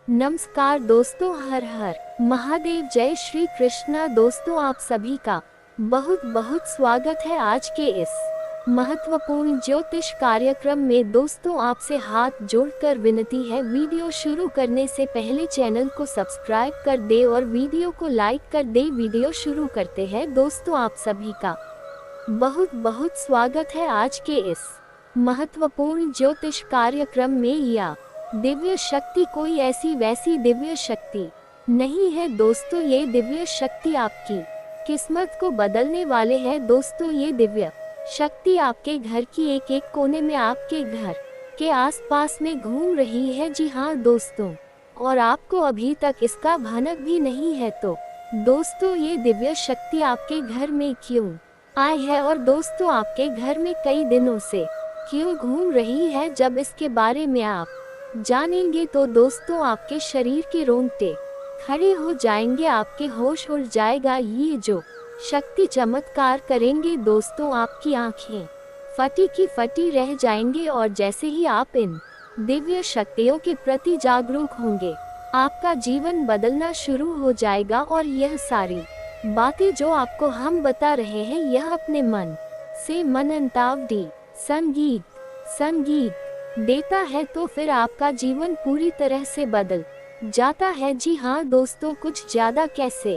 नमस्कार दोस्तों, हर हर महादेव, जय श्री कृष्णा। दोस्तों, आप सभी का बहुत बहुत स्वागत है आज के इस महत्वपूर्ण ज्योतिष कार्यक्रम में। दोस्तों, आपसे हाथ जोड़कर विनती है, वीडियो शुरू करने से पहले चैनल को सब्सक्राइब कर दे और वीडियो को लाइक कर दे। वीडियो शुरू करते हैं। दोस्तों, आप सभी का बहुत बहुत स्वागत है आज के इस महत्वपूर्ण ज्योतिष कार्यक्रम में। या दिव्य शक्ति कोई ऐसी वैसी दिव्य शक्ति नहीं है दोस्तों, ये दिव्य शक्ति आपकी किस्मत को बदलने वाले है। दोस्तों, ये दिव्य शक्ति आपके घर की एक एक कोने में, आपके घर के आसपास में घूम रही है। जी हाँ दोस्तों, और आपको अभी तक इसका भनक भी नहीं है। तो दोस्तों, ये दिव्य शक्ति आपके घर में क्यों आई है और दोस्तों आपके घर में कई दिनों से क्यों घूम रही है, जब इसके बारे में आप जानेंगे तो दोस्तों आपके शरीर के रोंगटे खड़े हो जाएंगे, आपके होश उड़ जाएगा। ये जो शक्ति चमत्कार करेंगे दोस्तों, आपकी आंखें फटी की फटी रह जाएंगे। और जैसे ही आप इन दिव्य शक्तियों के प्रति जागरूक होंगे, आपका जीवन बदलना शुरू हो जाएगा। और यह सारी बातें जो आपको हम बता रहे हैं, यह अपने मन से मननतावड़ी संगीत देता है, तो फिर आपका जीवन पूरी तरह से बदल जाता है। जी हाँ दोस्तों, कुछ ज्यादा कैसे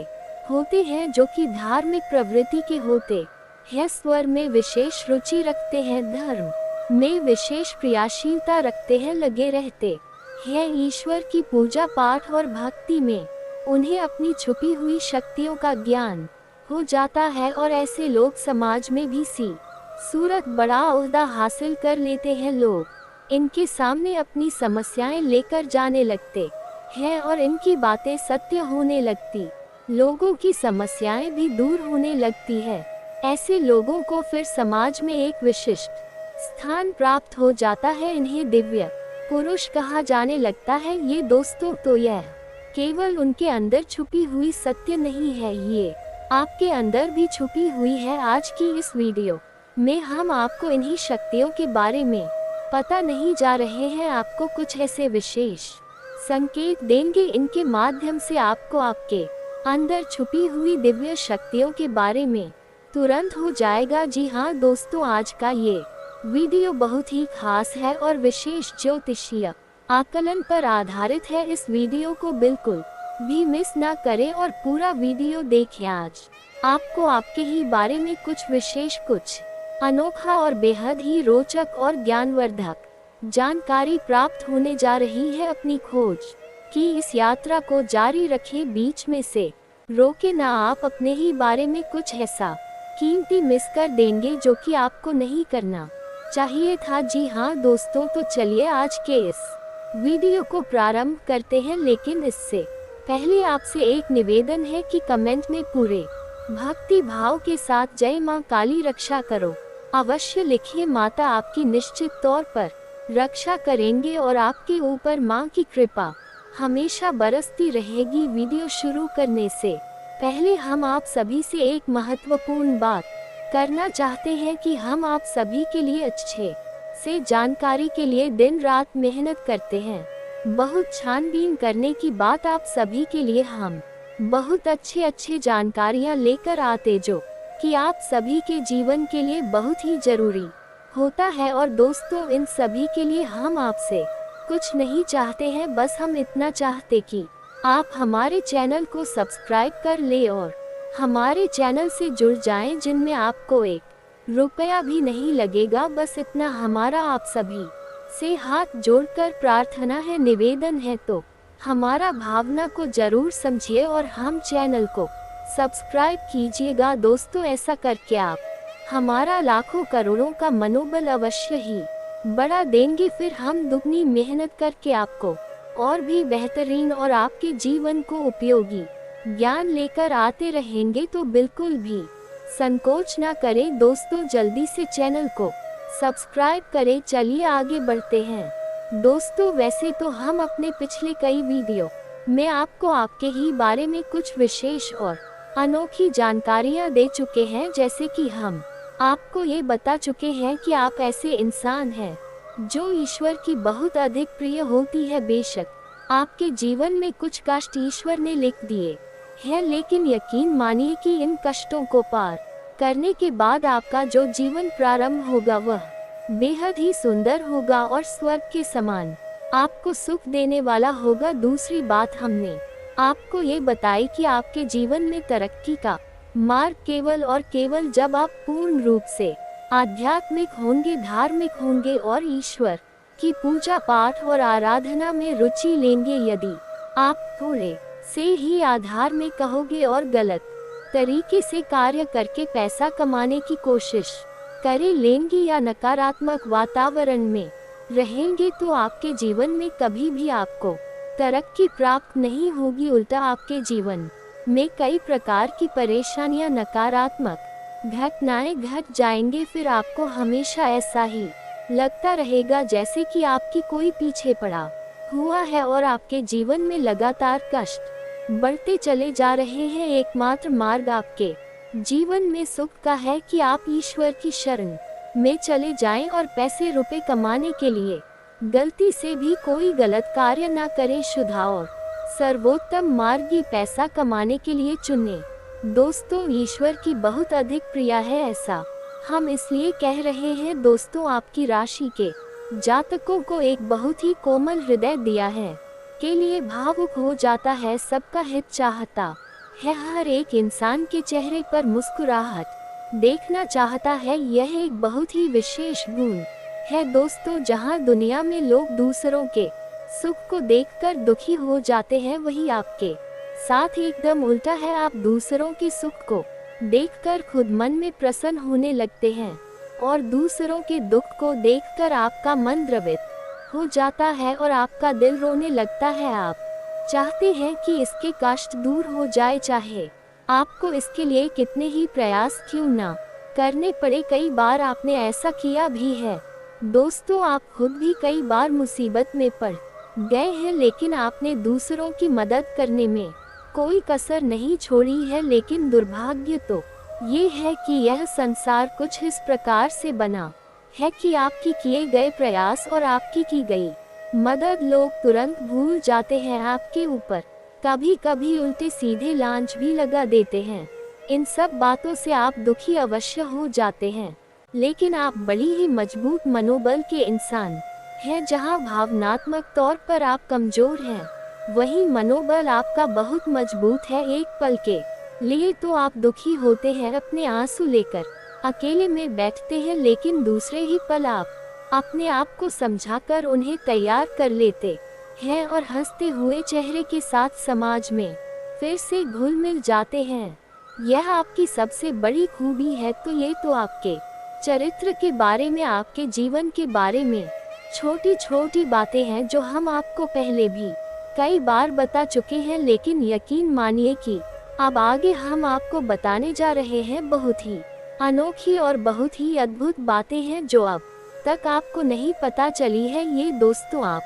होते हैं जो कि धार्मिक प्रवृत्ति के होते हैं, स्वर में विशेष रुचि रखते हैं, धर्म में विशेष क्रियाशीलता रखते हैं, लगे रहते हैं ईश्वर की पूजा पाठ और भक्ति में। उन्हें अपनी छुपी हुई शक्तियों का ज्ञान हो जाता है और ऐसे लोग समाज में भी सूरत बड़ा ओहदा हासिल कर लेते हैं। लोग इनके सामने अपनी समस्याएं लेकर जाने लगते हैं और इनकी बातें सत्य होने लगती, लोगों की समस्याएं भी दूर होने लगती है। ऐसे लोगों को फिर समाज में एक विशिष्ट स्थान प्राप्त हो जाता है, इन्हें दिव्य पुरुष कहा जाने लगता है। ये दोस्तों, तो यह केवल उनके अंदर छुपी हुई सत्य नहीं है, ये आपके अंदर भी छुपी हुई है। आज की इस वीडियो में हम आपको इन्हीं शक्तियों के बारे में पता नहीं जा रहे हैं, आपको कुछ ऐसे विशेष संकेत देंगे, इनके माध्यम से आपको आपके अंदर छुपी हुई दिव्य शक्तियों के बारे में तुरंत हो जाएगा। जी हाँ दोस्तों, आज का ये वीडियो बहुत ही खास है और विशेष ज्योतिषीय आकलन पर आधारित है। इस वीडियो को बिल्कुल भी मिस ना करें और पूरा वीडियो देखें। आज आपको आपके ही बारे में कुछ विशेष, कुछ अनोखा और बेहद ही रोचक और ज्ञानवर्धक जानकारी प्राप्त होने जा रही है। अपनी खोज की इस यात्रा को जारी रखें, बीच में से रोके ना। आप अपने ही बारे में कुछ ऐसा कीमती मिस कर देंगे जो कि आपको नहीं करना चाहिए था। जी हाँ दोस्तों, तो चलिए आज के इस वीडियो को प्रारंभ करते हैं, लेकिन इससे पहले आपसे एक निवेदन है कि कमेंट में पूरे भक्ति भाव के साथ जय मां काली रक्षा करो अवश्य लिखिए। माता आपकी निश्चित तौर पर रक्षा करेंगे और आपके ऊपर मां की कृपा हमेशा बरसती रहेगी। वीडियो शुरू करने से पहले हम आप सभी से एक महत्वपूर्ण बात करना चाहते हैं कि हम आप सभी के लिए अच्छे से जानकारी के लिए दिन रात मेहनत करते हैं। बहुत छानबीन करने की बात आप सभी के लिए हम बहुत अच्छे जानकारियां लेकर आते, जो कि आप सभी के जीवन के लिए बहुत ही जरूरी होता है। और दोस्तों, इन सभी के लिए हम आपसे कुछ नहीं चाहते हैं, बस हम इतना चाहते कि आप हमारे चैनल को सब्सक्राइब कर ले और हमारे चैनल से जुड़ जाएं, जिनमें आपको एक रुपया भी नहीं लगेगा। बस इतना हमारा आप सभी से हाथ जोड़कर प्रार्थना है, निवेदन है। तो हमारा भावना को जरूर समझिए और हम चैनल को सब्सक्राइब कीजिएगा। दोस्तों, ऐसा करके आप हमारा लाखों करोड़ों का मनोबल अवश्य ही बढ़ा देंगे। फिर हम दुगनी मेहनत करके आपको और भी बेहतरीन और आपके जीवन को उपयोगी ज्ञान लेकर आते रहेंगे, तो बिल्कुल भी संकोच ना करें दोस्तों, जल्दी से चैनल को सब्सक्राइब करें। चलिए आगे बढ़ते हैं दोस्तों। वैसे तो हम अपने पिछले कई वीडियो में आपको आपके ही बारे में कुछ विशेष और अनोखी जानकारियां दे चुके हैं, जैसे कि हम आपको ये बता चुके हैं कि आप ऐसे इंसान हैं जो ईश्वर की बहुत अधिक प्रिय होती है। बेशक आपके जीवन में कुछ कष्ट ईश्वर ने लिख दिए हैं, लेकिन यकीन मानिए कि इन कष्टों को पार करने के बाद आपका जो जीवन प्रारंभ होगा वह बेहद ही सुंदर होगा और स्वर्ग के समान आपको सुख देने वाला होगा। दूसरी बात हमने आपको ये बताई कि आपके जीवन में तरक्की का मार्ग केवल और केवल जब आप पूर्ण रूप से आध्यात्मिक होंगे, धार्मिक होंगे और ईश्वर की पूजा पाठ और आराधना में रुचि लेंगे। यदि आप थोड़े से ही आधार में कहोगे और गलत तरीके से कार्य करके पैसा कमाने की कोशिश करे लेंगे या नकारात्मक वातावरण में रहेंगे, तो आपके जीवन में कभी भी आपको तरक्की प्राप्त नहीं होगी। उल्टा आपके जीवन में कई प्रकार की परेशानियां, नकारात्मक घटनाएं घट जाएंगे। फिर आपको हमेशा ऐसा ही लगता रहेगा जैसे कि आपकी कोई पीछे पड़ा हुआ है और आपके जीवन में लगातार कष्ट बढ़ते चले जा रहे हैं। एकमात्र मार्ग आपके जीवन में सुख का है कि आप ईश्वर की शरण में चले जाएं और पैसे रुपए कमाने के लिए गलती से भी कोई गलत कार्य ना करें। शुद्ध और सर्वोत्तम मार्ग ही पैसा कमाने के लिए चुने। दोस्तों, ईश्वर की बहुत अधिक प्रिय है, ऐसा हम इसलिए कह रहे हैं। दोस्तों, आपकी राशि के जातकों को एक बहुत ही कोमल हृदय दिया है, के लिए भावुक हो जाता है, सबका हित चाहता है, हर एक इंसान के चेहरे पर मुस्कुराहट देखना चाहता है। यह एक बहुत ही विशेष गुण है दोस्तों। जहां दुनिया में लोग दूसरों के सुख को देखकर दुखी हो जाते हैं, वही आपके साथ एकदम उल्टा है। आप दूसरों के सुख को देखकर खुद मन में प्रसन्न होने लगते हैं और दूसरों के दुख को देखकर आपका मन द्रवित हो जाता है और आपका दिल रोने लगता है। आप चाहते हैं कि इसके कष्ट दूर हो जाए, चाहे आपको इसके लिए कितने ही प्रयास क्यों ना करने पड़े। कई बार आपने ऐसा किया भी है दोस्तों। आप खुद भी कई बार मुसीबत में पड़ गए हैं, लेकिन आपने दूसरों की मदद करने में कोई कसर नहीं छोड़ी है। लेकिन दुर्भाग्य तो ये है कि यह संसार कुछ इस प्रकार से बना है कि आपकी किए गए प्रयास और आपकी की गई मदद लोग तुरंत भूल जाते हैं आपके ऊपर। कभी कभी उल्टे सीधे लांच भी लगा देते हैं। इन सब बातों से आप दुखी अवश्य हो जाते हैं, लेकिन आप बड़ी ही मजबूत मनोबल के इंसान हैं। जहां भावनात्मक तौर पर आप कमजोर हैं, वही मनोबल आपका बहुत मजबूत है। एक पल के लिए तो आप दुखी होते हैं, अपने आंसू लेकर अकेले में बैठते हैं, लेकिन दूसरे ही पल आप अपने आप को समझाकर उन्हें तैयार कर लेते हैं और हंसते हुए चेहरे के साथ समाज में फिर से घुल मिल जाते हैं। यह आपकी सबसे बड़ी खूबी है। तो ये तो आपके चरित्र के बारे में, आपके जीवन के बारे में छोटी छोटी बातें हैं जो हम आपको पहले भी कई बार बता चुके हैं, लेकिन यकीन मानिए कि अब आगे हम आपको बताने जा रहे हैं बहुत ही अनोखी और बहुत ही अद्भुत बातें हैं जो अब तक आपको नहीं पता चली है। ये दोस्तों, आप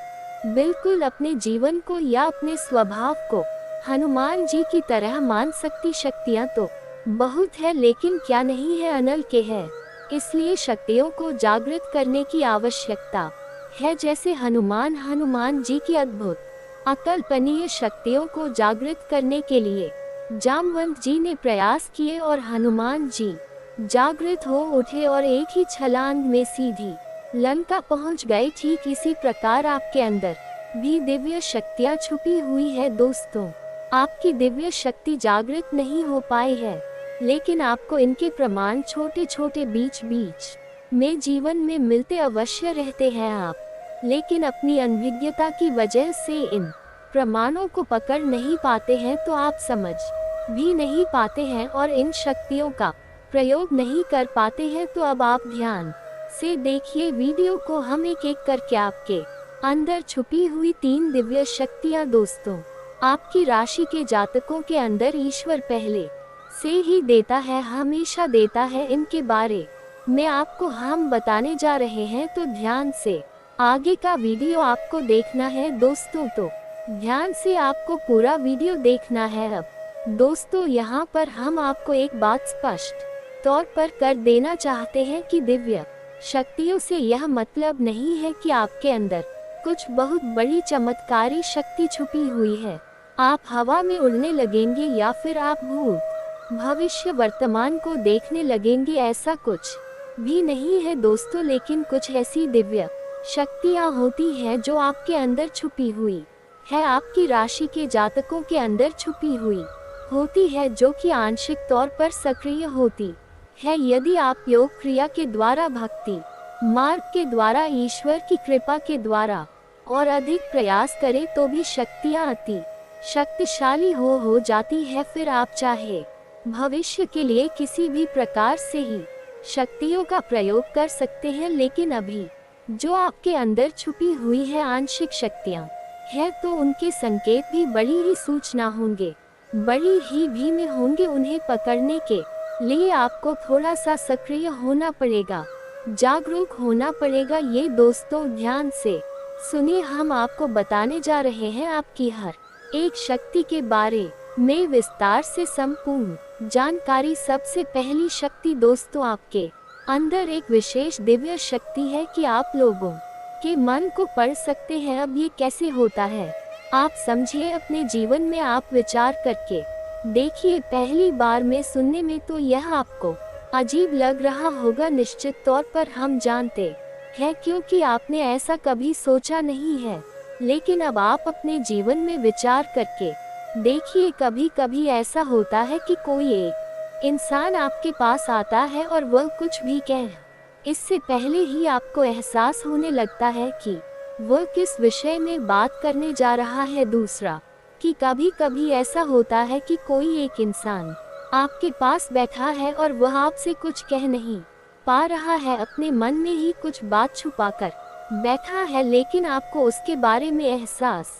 बिल्कुल अपने जीवन को या अपने स्वभाव को हनुमान जी की तरह मान सकती। शक्तियाँ तो बहुत है, लेकिन क्या नहीं है अनल के है, इसलिए शक्तियों को जागृत करने की आवश्यकता है। जैसे हनुमान जी की अद्भुत अकल्पनीय शक्तियों को जागृत करने के लिए जामवंत जी ने प्रयास किए और हनुमान जी जागृत हो उठे और एक ही छलांग में सीधी लंका पहुंच गए। ठीक इसी प्रकार आपके अंदर भी दिव्य शक्तियां छुपी हुई है दोस्तों। आपकी दिव्य शक्ति जागृत नहीं हो पाई है, लेकिन आपको इनके प्रमाण छोटे छोटे बीच बीच में जीवन में मिलते अवश्य रहते हैं। आप लेकिन अपनी अनभिज्ञता की वजह से इन प्रमाणों को पकड़ नहीं पाते हैं, तो आप समझ भी नहीं पाते हैं और इन शक्तियों का प्रयोग नहीं कर पाते हैं। तो अब आप ध्यान से देखिए वीडियो को, हम एक एक करके आपके अंदर छुपी हुई 3 दिव्य शक्तियां दोस्तों आपकी राशि के जातकों के अंदर ईश्वर पहले से ही देता है, हमेशा देता है। इनके बारे में आपको हम बताने जा रहे हैं, तो ध्यान से आगे का वीडियो आपको देखना है दोस्तों। तो ध्यान से आपको पूरा वीडियो देखना है। अब दोस्तों, यहाँ पर हम आपको एक बात स्पष्ट तौर पर कर देना चाहते हैं कि दिव्य शक्तियों से यह मतलब नहीं है कि आपके अंदर कुछ बहुत बड़ी चमत्कारी शक्ति छुपी हुई है। आप हवा में उड़ने लगेंगे या फिर आप भूत भविष्य वर्तमान को देखने लगेंगे, ऐसा कुछ भी नहीं है दोस्तों, लेकिन कुछ ऐसी दिव्य शक्तियाँ होती हैं जो आपके अंदर छुपी हुई है, आपकी राशि के जातकों के अंदर छुपी हुई होती है, जो कि आंशिक तौर पर सक्रिय होती है। यदि आप योग क्रिया के द्वारा, भक्ति मार्ग के द्वारा, ईश्वर की कृपा के द्वारा और अधिक प्रयास करें तो भी शक्तियाँ अति शक्तिशाली हो जाती है। फिर आप चाहे भविष्य के लिए किसी भी प्रकार से ही शक्तियों का प्रयोग कर सकते हैं, लेकिन अभी जो आपके अंदर छुपी हुई है आंशिक शक्तियाँ है, तो उनके संकेत भी बड़ी ही सूचना होंगे, बड़ी ही भी में होंगे। उन्हें पकड़ने के लिए आपको थोड़ा सा सक्रिय होना पड़ेगा, जागरूक होना पड़ेगा। ये दोस्तों ध्यान से सुनिए, हम आपको बताने जा रहे हैं आपकी हर एक शक्ति के बारे में विस्तार से संपूर्ण जानकारी। सबसे पहली शक्ति दोस्तों, आपके अंदर एक विशेष दिव्य शक्ति है कि आप लोगों के मन को पढ़ सकते हैं। अब ये कैसे होता है आप समझिए, अपने जीवन में आप विचार करके देखिए। पहली बार में सुनने में तो यह आपको अजीब लग रहा होगा, निश्चित तौर पर हम जानते हैं, क्योंकि आपने ऐसा कभी सोचा नहीं है। लेकिन अब आप अपने जीवन में विचार करके देखिए, कभी कभी ऐसा होता है कि कोई एक इंसान आपके पास आता है और वह कुछ भी कह इससे पहले ही आपको एहसास होने लगता है कि वह किस विषय में बात करने जा रहा है। दूसरा कि कभी कभी ऐसा होता है कि कोई एक इंसान आपके पास बैठा है और वह आपसे कुछ कह नहीं पा रहा है, अपने मन में ही कुछ बात छुपाकर बैठा है, लेकिन आपको उसके बारे में एहसास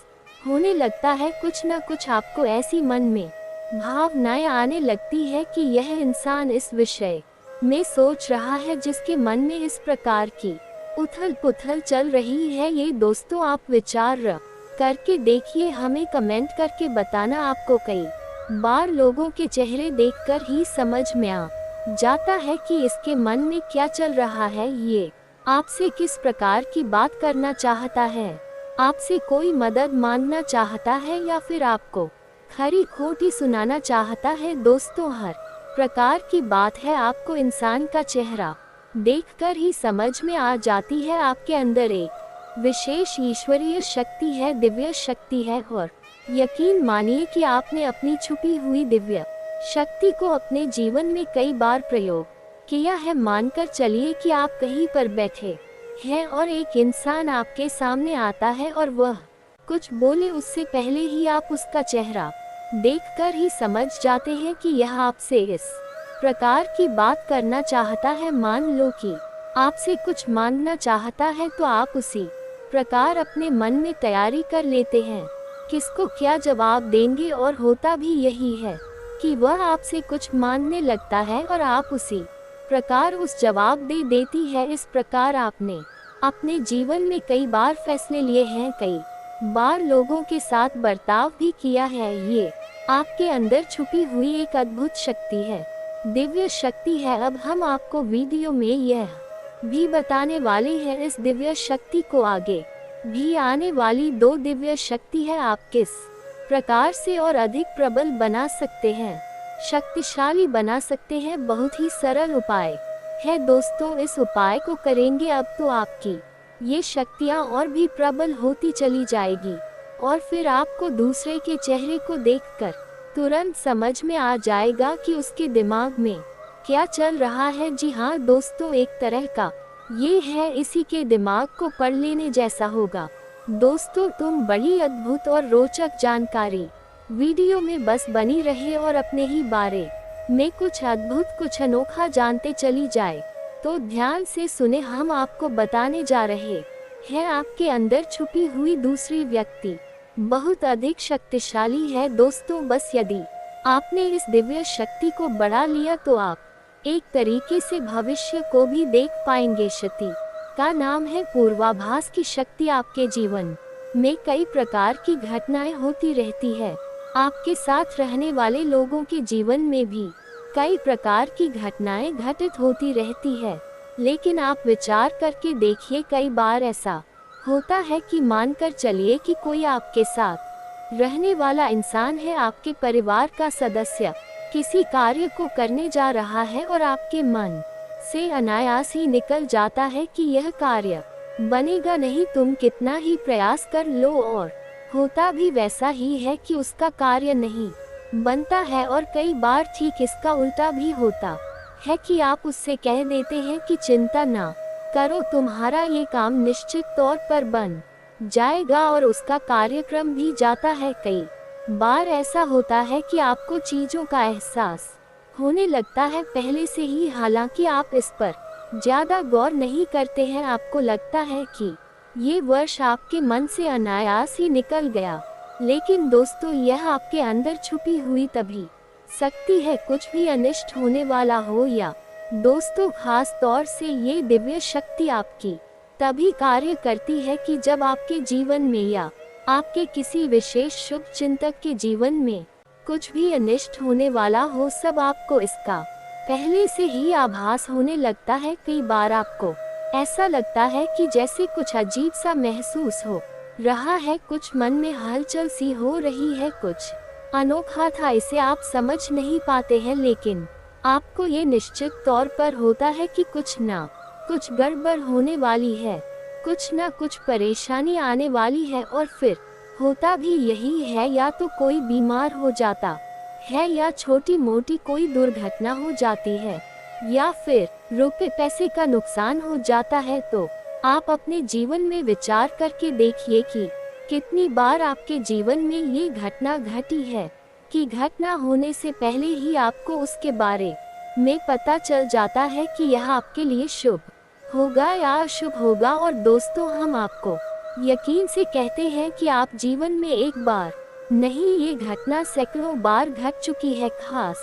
होने लगता है। कुछ न कुछ आपको ऐसी मन में भावनाएं आने लगती है कि यह इंसान इस विषय में सोच रहा है, जिसके मन में इस प्रकार की उथल पुथल चल रही है। ये दोस्तों आप विचार करके देखिए, हमें कमेंट करके बताना। आपको कई बार लोगों के चेहरे देखकर ही समझ में आ जाता है कि इसके मन में क्या चल रहा है, ये आपसे किस प्रकार की बात करना चाहता है, आपसे कोई मदद मांगना चाहता है या फिर आपको खरी खोटी सुनाना चाहता है। दोस्तों हर प्रकार की बात है आपको इंसान का चेहरा देखकर ही समझ में आ जाती है। आपके अंदर एक विशेष ईश्वरीय शक्ति है, दिव्य शक्ति है, और यकीन मानिए कि आपने अपनी छुपी हुई दिव्य शक्ति को अपने जीवन में कई बार प्रयोग किया है। मानकर चलिए कि आप कहीं पर बैठे हैं और एक इंसान आपके सामने आता है और वह कुछ बोले उससे पहले ही आप उसका चेहरा देखकर ही समझ जाते हैं कि यह आपसे इस प्रकार की बात करना चाहता है। मान लो कि आपसे कुछ मांगना चाहता है, तो आप उसी प्रकार अपने मन में तैयारी कर लेते हैं किसको क्या जवाब देंगे, और होता भी यही है कि वह आपसे कुछ मांगने लगता है और आप उसी प्रकार उस जवाब दे देती है। इस प्रकार आपने अपने जीवन में कई बार फैसले लिए हैं, कई बार लोगों के साथ बर्ताव भी किया है। ये आपके अंदर छुपी हुई एक अद्भुत शक्ति है, दिव्य शक्ति है। अब हम आपको वीडियो में यह भी बताने वाले हैं, इस दिव्य शक्ति को आगे भी आने वाली 2 दिव्य शक्ति है आप किस प्रकार से और अधिक प्रबल बना सकते हैं, शक्तिशाली बना सकते हैं। बहुत ही सरल उपाय है दोस्तों, इस उपाय को करेंगे अब तो आपकी ये शक्तियाँ और भी प्रबल होती चली जाएगी, और फिर आपको दूसरे के चेहरे को देखकर तुरंत समझ में आ जाएगा कि उसके दिमाग में क्या चल रहा है। जी हाँ दोस्तों, एक तरह का ये है, इसी के दिमाग को पढ़ लेने जैसा होगा। दोस्तों तुम बड़ी अद्भुत और रोचक जानकारी वीडियो में बस बनी रहे और अपने ही बारे में कुछ अद्भुत कुछ अनोखा जानते चली जाए। तो ध्यान से सुने, हम आपको बताने जा रहे हैं आपके अंदर छुपी हुई दूसरी व्यक्ति बहुत अधिक शक्तिशाली है। दोस्तों बस यदि आपने इस दिव्य शक्ति को बढ़ा लिया तो आप एक तरीके से भविष्य को भी देख पाएंगे। शक्ति का नाम है पूर्वाभास की शक्ति। आपके जीवन में कई प्रकार की घटनाएं होती रहती है, आपके साथ रहने वाले लोगों के जीवन में भी कई प्रकार की घटनाएं घटित होती रहती है, लेकिन आप विचार करके देखिए, कई बार ऐसा होता है कि मानकर चलिए कि कोई आपके साथ रहने वाला इंसान है, आपके परिवार का सदस्य किसी कार्य को करने जा रहा है और आपके मन से अनायास ही निकल जाता है कि यह कार्य बनेगा नहीं, तुम कितना ही प्रयास कर लो, और होता भी वैसा ही है कि उसका कार्य नहीं बनता है। और कई बार ठीक इसका उल्टा भी होता है कि आप उससे कह देते हैं कि चिंता ना करो, तुम्हारा ये काम निश्चित तौर पर बन जाएगा, और उसका कार्यक्रम भी जाता है। कई बार ऐसा होता है कि आपको चीजों का एहसास होने लगता है पहले से ही, हालांकि आप इस पर ज्यादा गौर नहीं करते हैं। आपको लगता है कि ये वर्ष आपके मन से अनायास ही निकल गया, लेकिन दोस्तों यह आपके अंदर छुपी हुई तभी शक्ति है, कुछ भी अनिष्ट होने वाला हो या दोस्तों खास तौर से ये दिव्य शक्ति आपकी तभी कार्य करती है कि जब आपके जीवन में या आपके किसी विशेष शुभ चिंतक के जीवन में कुछ भी अनिष्ट होने वाला हो। सब आपको इसका पहले से ही आभास होने लगता है। कई बार आपको ऐसा लगता है कि जैसे कुछ अजीब सा महसूस हो रहा है, कुछ मन में हलचल सी हो रही है, कुछ अनोखा था, इसे आप समझ नहीं पाते हैं, लेकिन आपको ये निश्चित तौर पर होता है कि कुछ ना कुछ गड़बड़ होने वाली है, कुछ ना कुछ परेशानी आने वाली है। और फिर होता भी यही है, या तो कोई बीमार हो जाता है, या छोटी मोटी कोई दुर्घटना हो जाती है, या फिर रुपए पैसे का नुकसान हो जाता है। तो आप अपने जीवन में विचार करके देखिए कि कितनी बार आपके जीवन में ये घटना घटी है कि घटना होने से पहले ही आपको उसके बारे में पता चल जाता है कि यह आपके लिए शुभ होगा या अशुभ होगा। और दोस्तों हम आपको यकीन से कहते हैं कि आप जीवन में एक बार नहीं, ये घटना सैकड़ों बार घट चुकी है, खास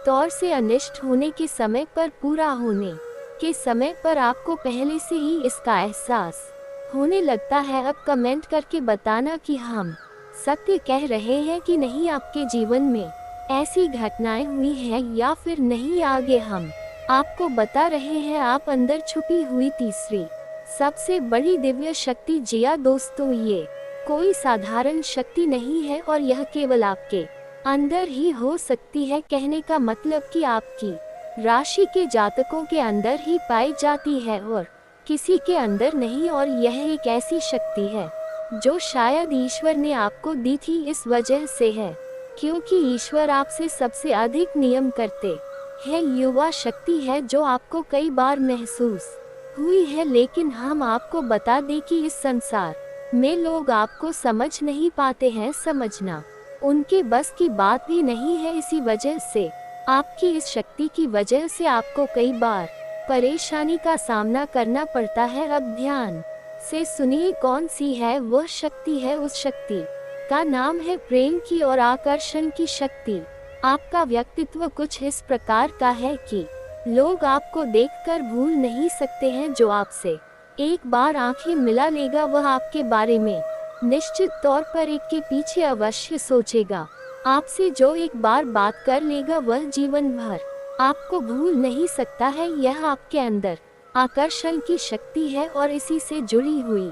तौर से अनिष्ट होने के समय पर, पूरा होने के समय पर आपको पहले से ही इसका एहसास होने लगता है। अब कमेंट करके बताना कि हम सत्य कह रहे हैं कि नहीं, आपके जीवन में ऐसी घटनाएं हुई हैं या फिर नहीं। आगे हम आपको बता रहे हैं आप अंदर छुपी हुई तीसरी सबसे बड़ी दिव्य शक्ति। जिया दोस्तों, ये कोई साधारण शक्ति नहीं है और यह केवल आपके अंदर ही हो सकती है। कहने का मतलब कि आपकी राशि के जातकों के अंदर ही पाई जाती है और किसी के अंदर नहीं। और यह एक ऐसी शक्ति है जो शायद ईश्वर ने आपको दी थी, इस वजह से है क्योंकि ईश्वर आपसे सबसे अधिक नियम करते हैं। युवा शक्ति है जो आपको कई बार महसूस हुई है, लेकिन हम आपको बता दें कि इस संसार में लोग आपको समझ नहीं पाते हैं, समझना उनके बस की बात भी नहीं है। इसी वजह से आपकी इस शक्ति की वजह से आपको कई बार परेशानी का सामना करना पड़ता है। अब ध्यान से सुनिए कौन सी है वह शक्ति है। उस शक्ति का नाम है प्रेम की और आकर्षण की शक्ति। आपका व्यक्तित्व कुछ इस प्रकार का है कि लोग आपको देखकर भूल नहीं सकते हैं। जो आपसे एक बार आंखें मिला लेगा वह आपके बारे में निश्चित तौर पर एक के पीछे अवश्य सोचेगा। आपसे जो एक बार बात कर लेगा वह जीवन भर आपको भूल नहीं सकता है। यह आपके अंदर आकर्षण की शक्ति है और इसी से जुड़ी हुई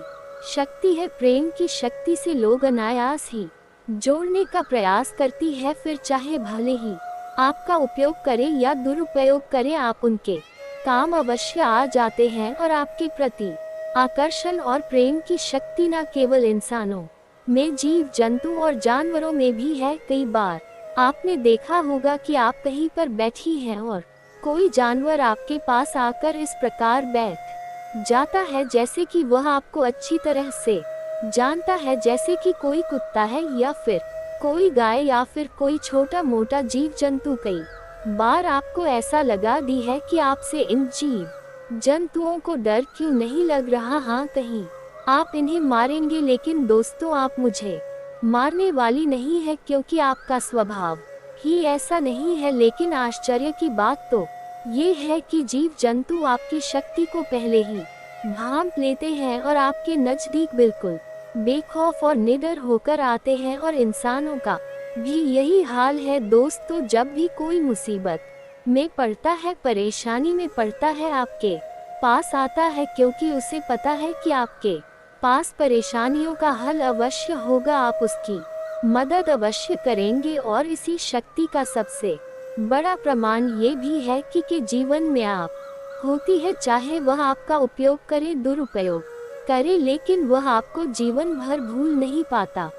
शक्ति है। प्रेम की शक्ति से लोग अनायास ही जोड़ने का प्रयास करती है, फिर चाहे भले ही आपका उपयोग करें या दुरुपयोग करें, आप उनके काम अवश्य आ जाते हैं। और आपके प्रति आकर्षण और प्रेम की शक्ति न केवल इंसानों में, जीव जंतु और जानवरों में भी है। कई बार आपने देखा होगा कि आप कहीं पर बैठी हैं और कोई जानवर आपके पास आकर इस प्रकार बैठ जाता है जैसे कि वह आपको अच्छी तरह से जानता है, जैसे कि कोई कुत्ता है या फिर कोई गाय या फिर कोई छोटा मोटा जीव जंतु। कई बार आपको ऐसा लगा दी है कि आपसे इन जीव जंतुओं को डर क्यों नहीं लग रहा। हाँ, कहीं आप इन्हें मारेंगे, लेकिन दोस्तों आप मुझे मारने वाली नहीं है क्योंकि आपका स्वभाव ही ऐसा नहीं है। लेकिन आश्चर्य की बात तो ये है कि जीव जंतु आपकी शक्ति को पहले ही भांप लेते हैं और आपके नजदीक बिल्कुल बेखौफ और निडर होकर आते हैं। और इंसानों का भी यही हाल है दोस्तों। जब भी कोई मुसीबत में पड़ता है, परेशानी में पड़ता है, आपके पास आता है क्योंकि उसे पता है कि आपके पास परेशानियों का हल अवश्य होगा, आप उसकी मदद अवश्य करेंगे। और इसी शक्ति का सबसे बड़ा प्रमाण ये भी है कि जीवन में आप होती है, चाहे वह आपका उपयोग करे दुरुपयोग करे, लेकिन वह आपको जीवन भर भूल नहीं पाता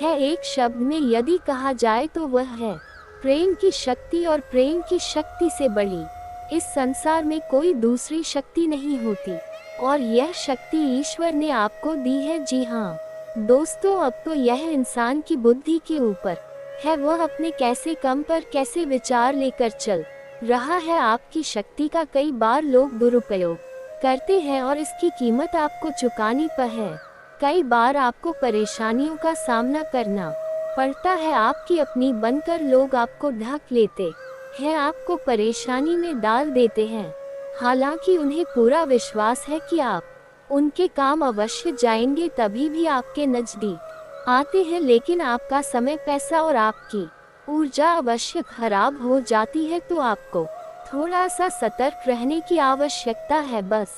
है। एक शब्द में यदि कहा जाए तो वह है प्रेम की शक्ति, और प्रेम की शक्ति से बड़ी इस संसार में कोई दूसरी शक्ति नहीं होती, और यह शक्ति ईश्वर ने आपको दी है। जी हाँ दोस्तों, अब तो यह इंसान की बुद्धि के ऊपर है, वह अपने कैसे कम पर कैसे विचार लेकर चल रहा है। आपकी शक्ति का कई बार लोग दुरुपयोग करते हैं और इसकी कीमत आपको चुकानी पर है। कई बार आपको परेशानियों का सामना करना पड़ता है, आपकी अपनी बनकर लोग आपको ढक लेते हैं, आपको परेशानी में डाल देते हैं। हालांकि उन्हें पूरा विश्वास है कि आप उनके काम अवश्य जाएंगे, तभी भी आपके नजदीक आते हैं, लेकिन आपका समय, पैसा और आपकी ऊर्जा अवश्य खराब हो जाती है। तो आपको थोड़ा सा सतर्क रहने की आवश्यकता है। बस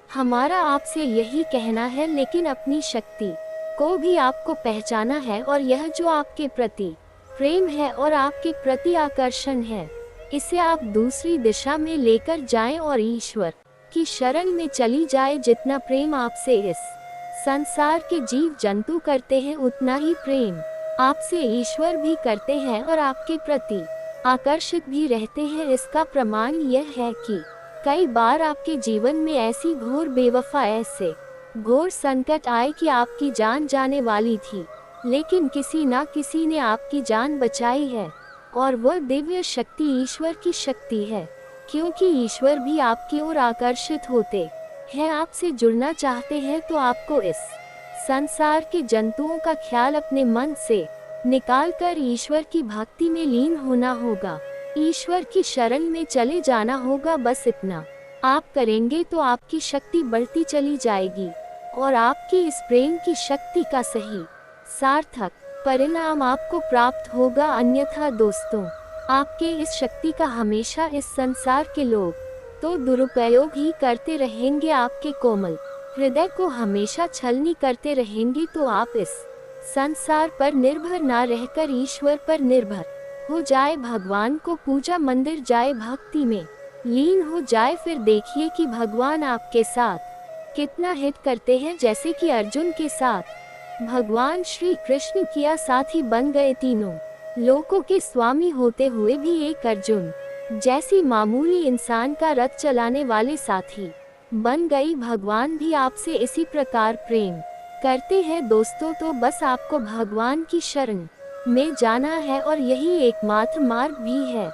हमारा आपसे यही कहना है, लेकिन अपनी शक्ति को भी आपको पहचाना है, और यह जो आपके प्रति प्रेम है और आपके प्रति आकर्षण है, इसे आप दूसरी दिशा में लेकर जाएं और ईश्वर की शरण में चली जाए। जितना प्रेम आपसे इस संसार के जीव जंतु करते हैं, उतना ही प्रेम आपसे ईश्वर भी करते हैं और आपके प्रति आकर्षित भी रहते हैं। इसका प्रमाण यह है कि कई बार आपके जीवन में ऐसी घोर बेवफा, ऐसे घोर संकट आए कि आपकी जान जाने वाली थी, लेकिन किसी न किसी ने आपकी जान बचाई है, और वह दिव्य शक्ति ईश्वर की शक्ति है, क्योंकि ईश्वर भी आपकी ओर आकर्षित होते हैं, आपसे जुड़ना चाहते हैं। तो आपको इस संसार के जंतुओं का ख्याल अपने मन से निकालकर ईश्वर की भक्ति में लीन होना होगा, ईश्वर की शरण में चले जाना होगा। बस इतना आप करेंगे तो आपकी शक्ति बढ़ती चली जाएगी, और आपकी इस प्रेम की शक्ति का सही सार्थक परिणाम आपको प्राप्त होगा। अन्यथा दोस्तों, आपके इस शक्ति का हमेशा इस संसार के लोग तो दुरुपयोग ही करते रहेंगे, आपके कोमल हृदय को हमेशा छलनी करते रहेंगे। तो आप इस संसार पर निर्भर ना रहकर ईश्वर पर निर्भर हो जाए, भगवान को पूजा मंदिर जाए, भक्ति में लीन हो जाए, फिर देखिए कि भगवान आपके साथ कितना हित करते हैं। जैसे कि अर्जुन के साथ भगवान श्री कृष्ण किया साथी बन गए, तीनों लोकों के स्वामी होते हुए भी एक अर्जुन जैसी मामूली इंसान का रथ चलाने वाले साथी बन गई। भगवान भी आपसे इसी प्रकार प्रेम करते हैं दोस्तों। तो बस आपको भगवान की शरण में जाना है, और यही एकमात्र मार्ग भी है।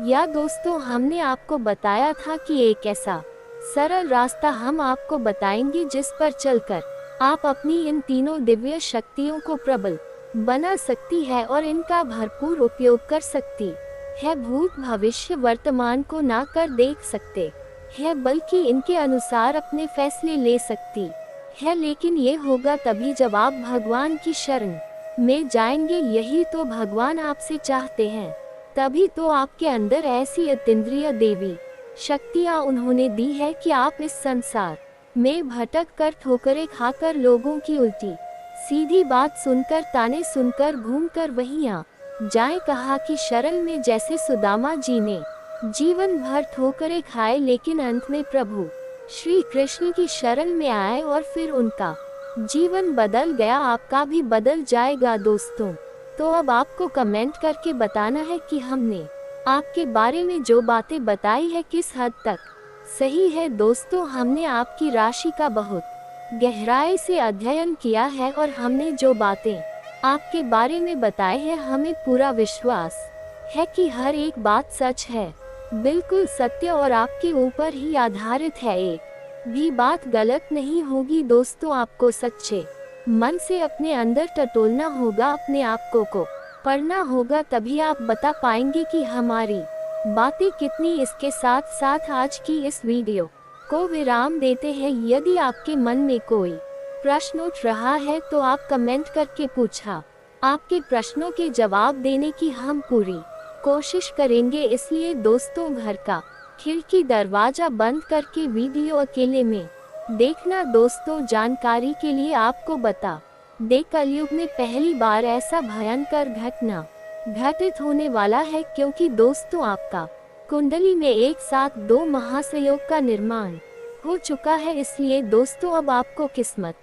या दोस्तों, हमने आपको बताया था कि एक ऐसा सरल रास्ता हम आपको बताएंगे जिस पर चलकर आप अपनी इन तीनों दिव्य शक्तियों को प्रबल बना सकती है और इनका भरपूर उपयोग कर सकती है। भूत भविष्य वर्तमान को ना कर देख सकते है, बल्कि इनके अनुसार अपने फैसले ले सकती है। लेकिन ये होगा तभी जब आप भगवान की शरण में जाएंगे। यही तो भगवान आपसे चाहते हैं, तभी तो आपके अंदर ऐसी अतीन्द्रिय देवी शक्तियाँ उन्होंने दी है कि आप इस संसार में भटक कर, ठोकरें खाकर, लोगों की उल्टी सीधी बात सुनकर, ताने सुनकर, घूमकर वहीं आ जाए। कहा कि शरण में जैसे सुदामा जी ने जीवन भर ठोकरें खाए, लेकिन अंत में प्रभु श्री कृष्ण की शरण में आए और फिर उनका जीवन बदल गया, आपका भी बदल जाएगा दोस्तों। तो अब आपको कमेंट करके बताना है कि हमने आपके बारे में जो बातें बताई है किस हद तक सही है। दोस्तों, हमने आपकी राशि का बहुत गहराई से अध्ययन किया है, और हमने जो बातें आपके बारे में बताए हैं, हमें पूरा विश्वास है कि हर एक बात सच है, बिल्कुल सत्य और आपके ऊपर ही आधारित है। एक भी बात गलत नहीं होगी दोस्तों। आपको सच्चे मन से अपने अंदर टटोलना होगा, अपने आप को पढ़ना होगा, तभी आप बता पाएंगे कि हमारी बातें कितनी। इसके साथ साथ आज की इस वीडियो को विराम देते हैं। यदि आपके मन में कोई प्रश्न उठ रहा है तो आप कमेंट करके पूछा, आपके प्रश्नों के जवाब देने की हम पूरी कोशिश करेंगे। इसलिए दोस्तों, घर का खिड़की दरवाजा बंद करके वीडियो अकेले में देखना दोस्तों, जानकारी के लिए आपको बता दे, कलयुग में पहली बार ऐसा भयंकर घटना घटित होने वाला है, क्योंकि दोस्तों आपका कुंडली में एक साथ 2 महासयोग का निर्माण हो चुका है। इसलिए दोस्तों अब आपको किस्मत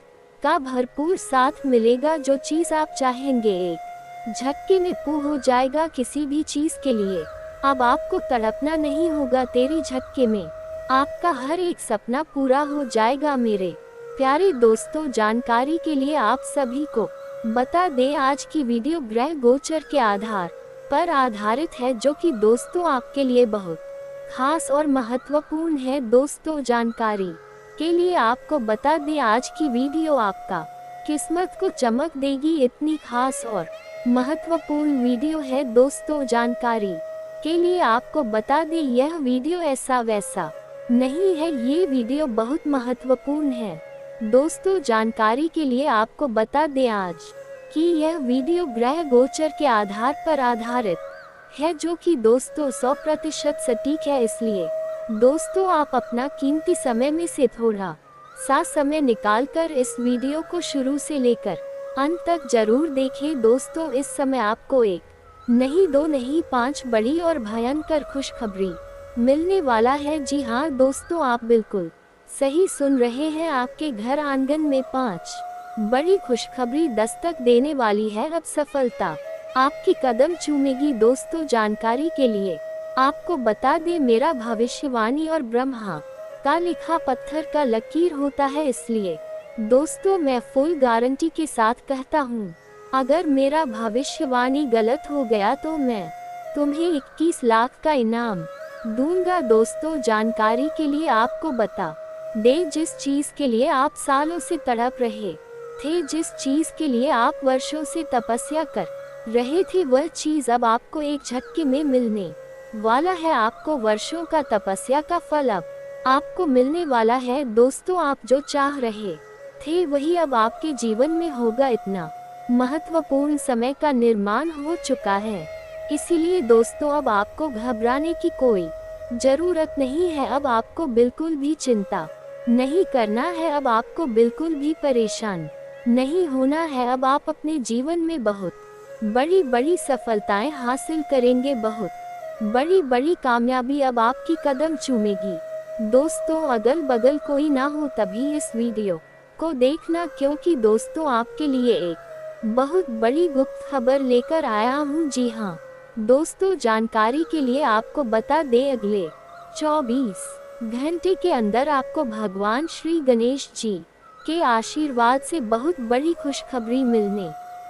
का भरपूर साथ मिलेगा। जो चीज आप चाहेंगे एक झटके में पूरा हो जाएगा। किसी भी चीज के लिए अब आपको तड़पना नहीं होगा। तेरी झटके में आपका हर एक सपना पूरा हो जाएगा। मेरे प्यारे दोस्तों, जानकारी के लिए आप सभी को बता दें, आज की वीडियो ग्रह गोचर के आधार पर आधारित है, जो कि दोस्तों आपके लिए बहुत खास और महत्वपूर्ण है। दोस्तों, जानकारी के लिए आपको बता दें, आज की वीडियो आपका किस्मत को चमक देगी। इतनी खास और महत्वपूर्ण वीडियो है। दोस्तों, जानकारी के लिए आपको बता दें, यह वीडियो ऐसा वैसा नहीं है, ये वीडियो बहुत महत्वपूर्ण है। दोस्तों, जानकारी के लिए आपको बता दें आज कि यह वीडियो ग्रह गोचर के आधार पर आधारित है, जो कि दोस्तों 100% सटीक है। इसलिए दोस्तों आप अपना कीमती समय में से थोड़ा सा समय निकालकर इस वीडियो को शुरू से लेकर अंत तक जरूर देखें। दोस्तों, इस समय आपको एक नहीं, 2 नहीं, 5 बड़ी और भयंकर खुशखबरी मिलने वाला है। जी हाँ दोस्तों, आप बिल्कुल सही सुन रहे हैं। आपके घर आंगन में 5 बड़ी खुशखबरी दस्तक देने वाली है। अब सफलता आपकी कदम चूमेगी। दोस्तों, जानकारी के लिए आपको बता दें, मेरा भविष्यवाणी और ब्रह्मा का लिखा पत्थर का लकीर होता है। इसलिए दोस्तों मैं फुल गारंटी के साथ कहता हूँ, अगर मेरा भविष्यवाणी गलत हो गया तो मैं तुम्हें 21 लाख का इनाम दूंगा। दोस्तों, जानकारी के लिए आपको बता दे, जिस चीज के लिए आप सालों से तड़प रहे थे, जिस चीज के लिए आप वर्षों से तपस्या कर रहे थे, वह चीज अब आपको एक झटके में मिलने वाला है। आपको वर्षों का तपस्या का फल अब आपको मिलने वाला है। दोस्तों, आप जो चाह रहे थे वही अब आपके जीवन में होगा। इतना महत्वपूर्ण समय का निर्माण हो चुका है। इसीलिए दोस्तों अब आपको घबराने की कोई जरूरत नहीं है। अब आपको बिल्कुल भी चिंता नहीं करना है। अब आपको बिल्कुल भी परेशान नहीं होना है। अब आप अपने जीवन में बहुत बड़ी बड़ी सफलताएं हासिल करेंगे। बहुत बड़ी बड़ी कामयाबी अब आपकी कदम चूमेगी। दोस्तों, अगल बगल कोई ना हो तभी इस वीडियो को देखना, क्योंकि दोस्तों आपके लिए एक बहुत बड़ी गुप्त खबर लेकर आया हूँ। जी हाँ दोस्तों, जानकारी के लिए आपको बता दें, अगले 24 घंटे के अंदर आपको भगवान श्री गणेश जी के आशीर्वाद से बहुत बड़ी खुशखबरी मिलने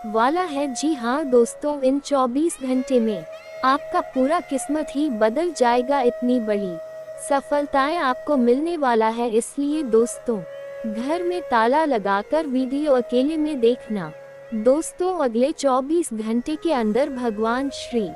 वाला है। जी हाँ दोस्तों, इन 24 घंटे में आपका पूरा किस्मत ही बदल जाएगा। इतनी बड़ी सफलताएं आपको मिलने वाला है। इसलिए दोस्तों घर में ताला लगाकर वीडियो अकेले में देखना। दोस्तों, अगले 24 घंटे के अंदर भगवान श्री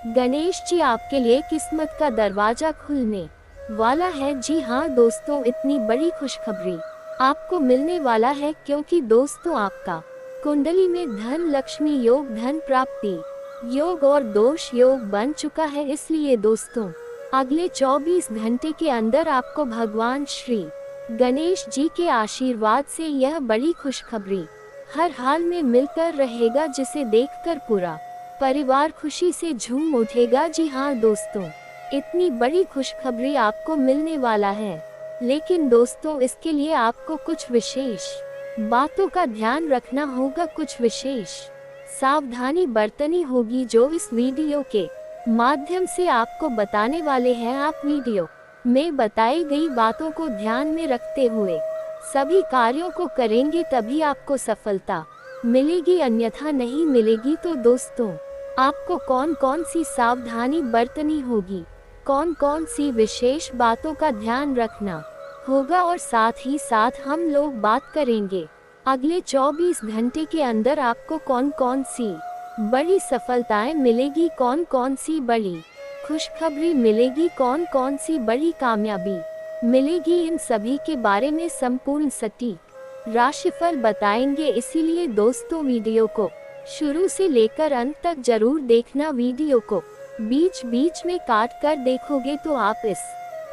गणेश जी आपके लिए किस्मत का दरवाजा खुलने वाला है। जी हाँ दोस्तों, इतनी बड़ी खुशखबरी आपको मिलने वाला है, क्योंकि दोस्तों आपका कुंडली में धन लक्ष्मी योग, धन प्राप्ति योग और दोष योग बन चुका है। इसलिए दोस्तों अगले 24 घंटे के अंदर आपको भगवान श्री गणेश जी के आशीर्वाद से यह बड़ी खुशखबरी हर हाल में मिलकर रहेगा, जिसे देखकर पूरा परिवार खुशी से झूम उठेगा। जी हाँ दोस्तों, इतनी बड़ी खुशखबरी आपको मिलने वाला है, लेकिन दोस्तों इसके लिए आपको कुछ विशेष बातों का ध्यान रखना होगा। कुछ विशेष सावधानी बरतनी होगी, जो इस वीडियो के माध्यम से आपको बताने वाले हैं। आप वीडियो में बताई गई बातों को ध्यान में रखते हुए सभी कार्यों को करेंगे, तभी आपको सफलता मिलेगी, अन्यथा नहीं मिलेगी। तो दोस्तों आपको कौन कौन सी सावधानी बरतनी होगी, कौन कौन सी विशेष बातों का ध्यान रखना होगा, और साथ ही साथ हम लोग बात करेंगे अगले 24 घंटे के अंदर आपको कौन कौन सी बड़ी सफलताएं मिलेगी, कौन कौन सी बड़ी खुशखबरी मिलेगी, कौन कौन सी बड़ी कामयाबी मिलेगी। इन सभी के बारे में संपूर्ण सटीक राशिफल बताएंगे। इसीलिए दोस्तों वीडियो को शुरू से लेकर अंत तक जरूर देखना। वीडियो को बीच बीच में काट कर देखोगे तो आप इस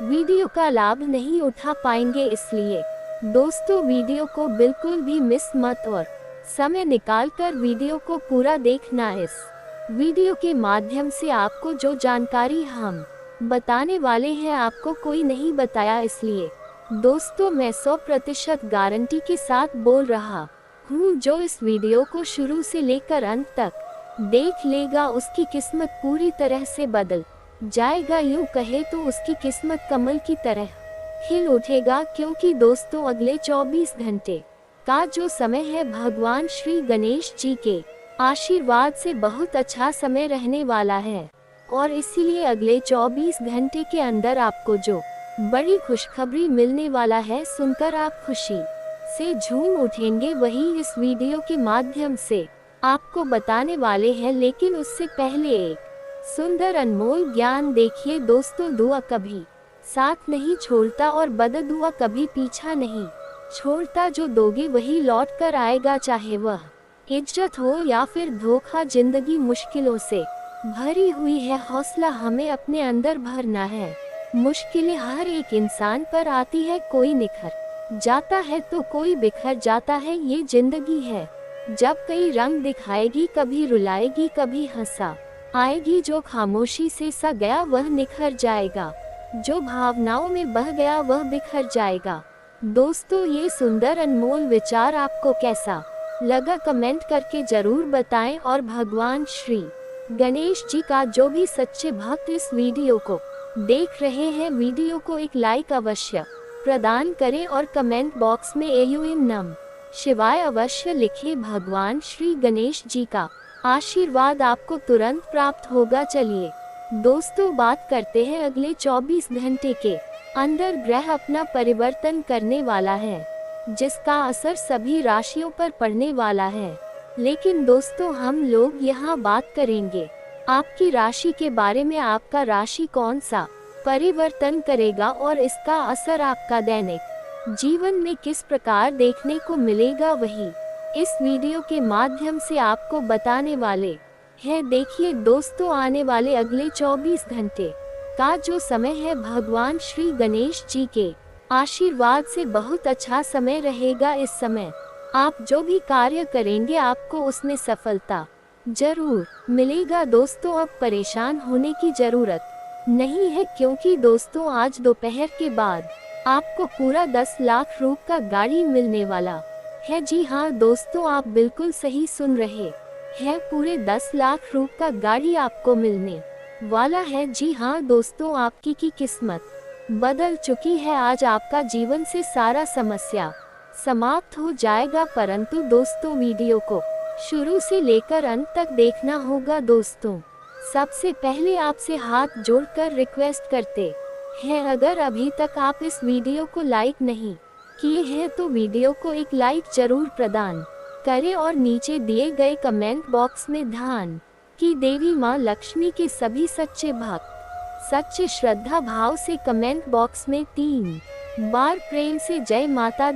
वीडियो का लाभ नहीं उठा पाएंगे। इसलिए दोस्तों वीडियो को बिल्कुल भी मिस मत और समय निकालकर वीडियो को पूरा देखना। इस वीडियो के माध्यम से आपको जो जानकारी हम बताने वाले हैं आपको कोई नहीं बताया, इसलिए दोस्तों मैं 100% गारंटी के साथ बोल रहा हूँ, जो इस वीडियो को शुरू से लेकर अंत तक देख लेगा उसकी किस्मत पूरी तरह से बदल जाएगा। यूँ कहे तो उसकी किस्मत कमल की तरह खिल उठेगा, क्योंकि दोस्तों अगले 24 घंटे का जो समय है भगवान श्री गणेश जी के आशीर्वाद से बहुत अच्छा समय रहने वाला है। और इसीलिए अगले 24 घंटे के अंदर आपको जो बड़ी खुशखबरी मिलने वाला है सुनकर आप खुशी से झूम उठेंगे, वही इस वीडियो के माध्यम से आपको बताने वाले हैं। लेकिन उससे पहले एक सुंदर अनमोल ज्ञान देखिए दोस्तों। दुआ कभी साथ नहीं छोड़ता और बददुआ कभी पीछा नहीं छोड़ता। जो दोगे वही लौट कर आएगा, चाहे वह इज्जत हो या फिर धोखा। जिंदगी मुश्किलों से भरी हुई है, हौसला हमें अपने अंदर भरना है। मुश्किलें हर एक इंसान पर आती है, कोई निखर जाता है तो कोई बिखर जाता है, ये जिंदगी है। जब कई रंग दिखाएगी, कभी रुलाएगी कभी हंसा आएगी। जो खामोशी से सा गया वह निखर जाएगा, जो भावनाओं में बह गया वह बिखर जाएगा। दोस्तों ये सुंदर अनमोल विचार आपको कैसा लगा कमेंट करके जरूर बताएं। और भगवान श्री गणेश जी का जो भी सच्चे भक्त इस वीडियो को देख रहे हैं, वीडियो को एक लाइक अवश्य प्रदान करें और कमेंट बॉक्स में एयूएम नम शिवाय अवश्य लिखें। भगवान श्री गणेश जी का आशीर्वाद आपको तुरंत प्राप्त होगा। चलिए दोस्तों बात करते हैं अगले 24 घंटे के अंदर ग्रह अपना परिवर्तन करने वाला है, जिसका असर सभी राशियों पर पड़ने वाला है। लेकिन दोस्तों हम लोग यहाँ बात करेंगे आपकी राशि के बारे में। आपका राशि कौन सा परिवर्तन करेगा और इसका असर आपका दैनिक जीवन में किस प्रकार देखने को मिलेगा, वही इस वीडियो के माध्यम से आपको बताने वाले हैं। देखिए दोस्तों आने वाले अगले 24 घंटे का जो समय है भगवान श्री गणेश जी के आशीर्वाद से बहुत अच्छा समय रहेगा। इस समय आप जो भी कार्य करेंगे आपको उसमें सफलता जरूर मिलेगा। दोस्तों अब परेशान होने की जरूरत नहीं है, क्योंकि दोस्तों आज दोपहर के बाद आपको पूरा 10 लाख रुपए का गाड़ी मिलने वाला है। जी हाँ दोस्तों आप बिल्कुल सही सुन रहे हैं, पूरे 10 लाख रुपए का गाड़ी आपको मिलने वाला है। जी हाँ दोस्तों आपकी की किस्मत बदल चुकी है। आज आपका जीवन से सारा समस्या समाप्त हो जाएगा, परंतु दोस्तों वीडियो को शुरू से लेकर अंत तक देखना होगा। दोस्तों सबसे पहले आपसे हाथ जोड़कर रिक्वेस्ट करते हैं, अगर अभी तक आप इस वीडियो को लाइक नहीं किए हैं तो वीडियो को एक लाइक जरूर प्रदान करें और नीचे दिए गए कमेंट बॉक्स में धान की देवी माँ लक्ष्मी के सभी सच्चे भक्त सच्चे श्रद्धा भाव से कमेंट बॉक्स में 3 बार प्रेम से जय माता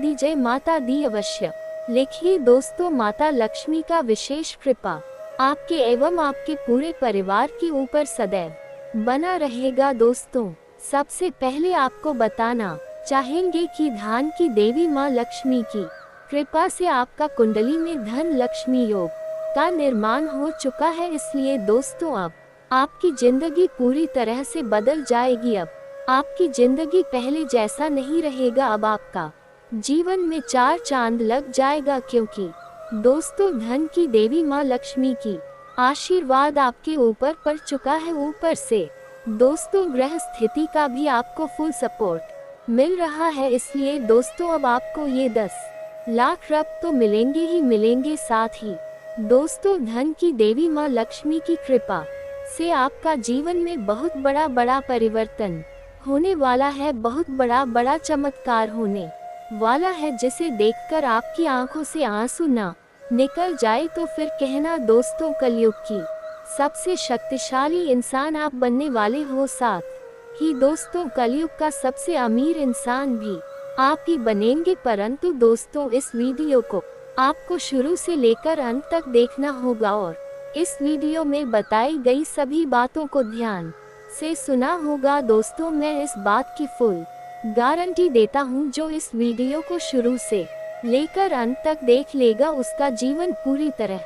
दी अवश्य लिखिए। दोस्तों माता लक्ष्मी का विशेष कृपा आपके एवं आपके पूरे परिवार के ऊपर सदैव बना रहेगा। दोस्तों सबसे पहले आपको बताना चाहेंगे कि धान की देवी माँ लक्ष्मी की कृपा से आपका कुंडली में धन लक्ष्मी योग का निर्माण हो चुका है, इसलिए दोस्तों अब आपकी जिंदगी पूरी तरह से बदल जाएगी। अब आपकी जिंदगी पहले जैसा नहीं रहेगा, अब आपका जीवन में 4 चांद लग जाएगा, क्योंकि दोस्तों धन की देवी माँ लक्ष्मी की आशीर्वाद आपके ऊपर पड़ चुका है। ऊपर से दोस्तों ग्रह स्थिति का भी आपको फुल सपोर्ट मिल रहा है, इसलिए दोस्तों अब आपको ये 10 लाख रुपए तो मिलेंगे ही मिलेंगे। साथ ही दोस्तों धन की देवी माँ लक्ष्मी की कृपा से आपका जीवन में बहुत बड़ा परिवर्तन होने वाला है, बहुत बड़ा चमत्कार होने वाला है, जिसे देखकर आपकी आंखों से आंसू ना निकल जाए तो फिर कहना। दोस्तों कलयुग की सबसे शक्तिशाली इंसान आप बनने वाले हो, साथ ही दोस्तों कलयुग का सबसे अमीर इंसान भी आप ही बनेंगे। परंतु दोस्तों इस वीडियो को आपको शुरू से लेकर अंत तक देखना होगा और इस वीडियो में बताई गई सभी बातों को ध्यान से सुना होगा। दोस्तों मैं इस बात की फुल गारंटी देता हूँ जो इस वीडियो को शुरू से लेकर अंत तक देख लेगा उसका जीवन पूरी तरह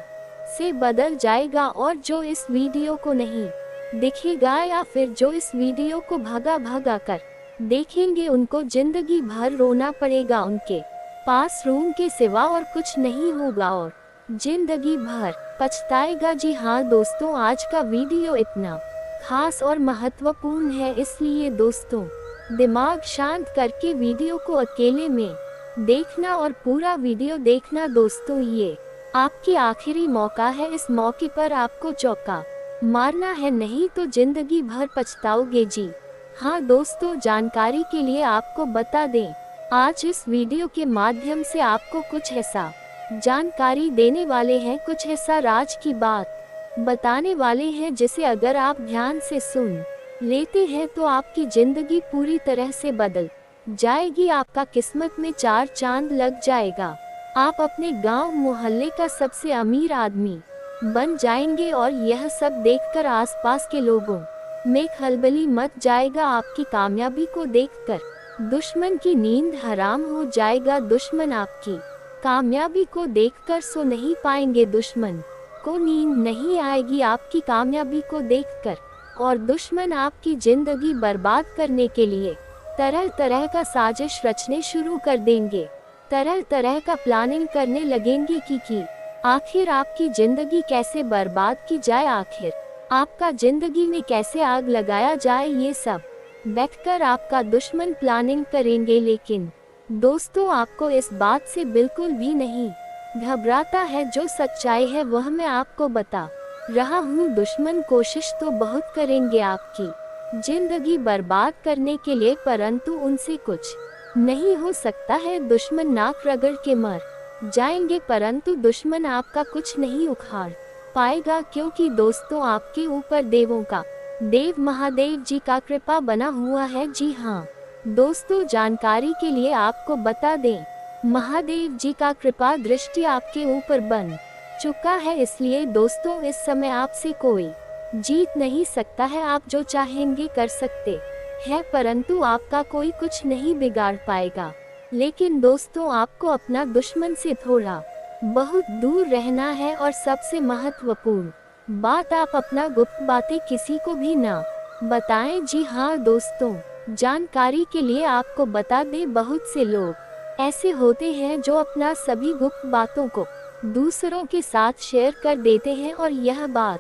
से बदल जाएगा, और जो इस वीडियो को नहीं देखेगा या फिर जो इस वीडियो को भगा भगा कर देखेंगे उनको जिंदगी भर रोना पड़ेगा। उनके पास रूम के सिवा और कुछ नहीं होगा और जिंदगी भर पछताएगा। जी हाँ दोस्तों, आज का वीडियो इतना खास और महत्वपूर्ण है, इसलिए दोस्तों दिमाग शांत करके वीडियो को अकेले में देखना और पूरा वीडियो देखना। दोस्तों ये आपकी आखिरी मौका है, इस मौके पर आपको चौका मारना है, नहीं तो जिंदगी भर पछताओगे। जी हाँ दोस्तों, जानकारी के लिए आपको बता दें, आज इस वीडियो के माध्यम से आपको कुछ ऐसा जानकारी देने वाले हैं, कुछ ऐसा राज की बात बताने वाले हैं जिसे अगर आप ध्यान से सुन लेते हैं तो आपकी जिंदगी पूरी तरह से बदल जाएगी। आपका किस्मत में 4 चांद लग जाएगा। आप अपने गांव मोहल्ले का सबसे अमीर आदमी बन जाएंगे और यह सब देखकर आसपास के लोगों में खलबली मच जाएगा। आपकी कामयाबी को देखकर दुश्मन की नींद हराम हो जाएगा। दुश्मन आपकी कामयाबी को देखकर सो नहीं पाएंगे, दुश्मन को नींद नहीं आएगी आपकी कामयाबी को देखकर, और दुश्मन आपकी जिंदगी बर्बाद करने के लिए तरह तरह का साजिश रचने शुरू कर देंगे, तरह तरह का प्लानिंग करने लगेंगे कि आखिर आपकी जिंदगी कैसे बर्बाद की जाए, आखिर आपका जिंदगी में कैसे आग लगाया जाए। ये सब बैठकर आपका दुश्मन प्लानिंग करेंगे। लेकिन दोस्तों आपको इस बात से बिल्कुल भी नहीं घबराता है, जो सच्चाई है वह मैं आपको बता रहा हूँ। दुश्मन कोशिश तो बहुत करेंगे आपकी जिंदगी बर्बाद करने के लिए, परंतु उनसे कुछ नहीं हो सकता है। दुश्मन नाक रगड़ के मर जाएंगे, परंतु दुश्मन आपका कुछ नहीं उखाड़ पाएगा, क्योंकि दोस्तों आपके ऊपर देवों का देव महादेव जी का कृपा बना हुआ है। जी हाँ दोस्तों, जानकारी के लिए आपको बता दें, महादेव जी का कृपा दृष्टि आपके ऊपर बन चुका है, इसलिए दोस्तों इस समय आपसे कोई जीत नहीं सकता है। आप जो चाहेंगे कर सकते हैं, परंतु आपका कोई कुछ नहीं बिगाड़ पाएगा। लेकिन दोस्तों आपको अपना दुश्मन से थोड़ा बहुत दूर रहना है, और सबसे महत्वपूर्ण बात, आप अपना गुप्त बातें किसी को भी ना बताएं। जी हाँ दोस्तों, जानकारी के लिए आपको बता दें, बहुत से लोग ऐसे होते हैं जो अपना सभी गुप्त बातों को दूसरों के साथ शेयर कर देते हैं, और यह बात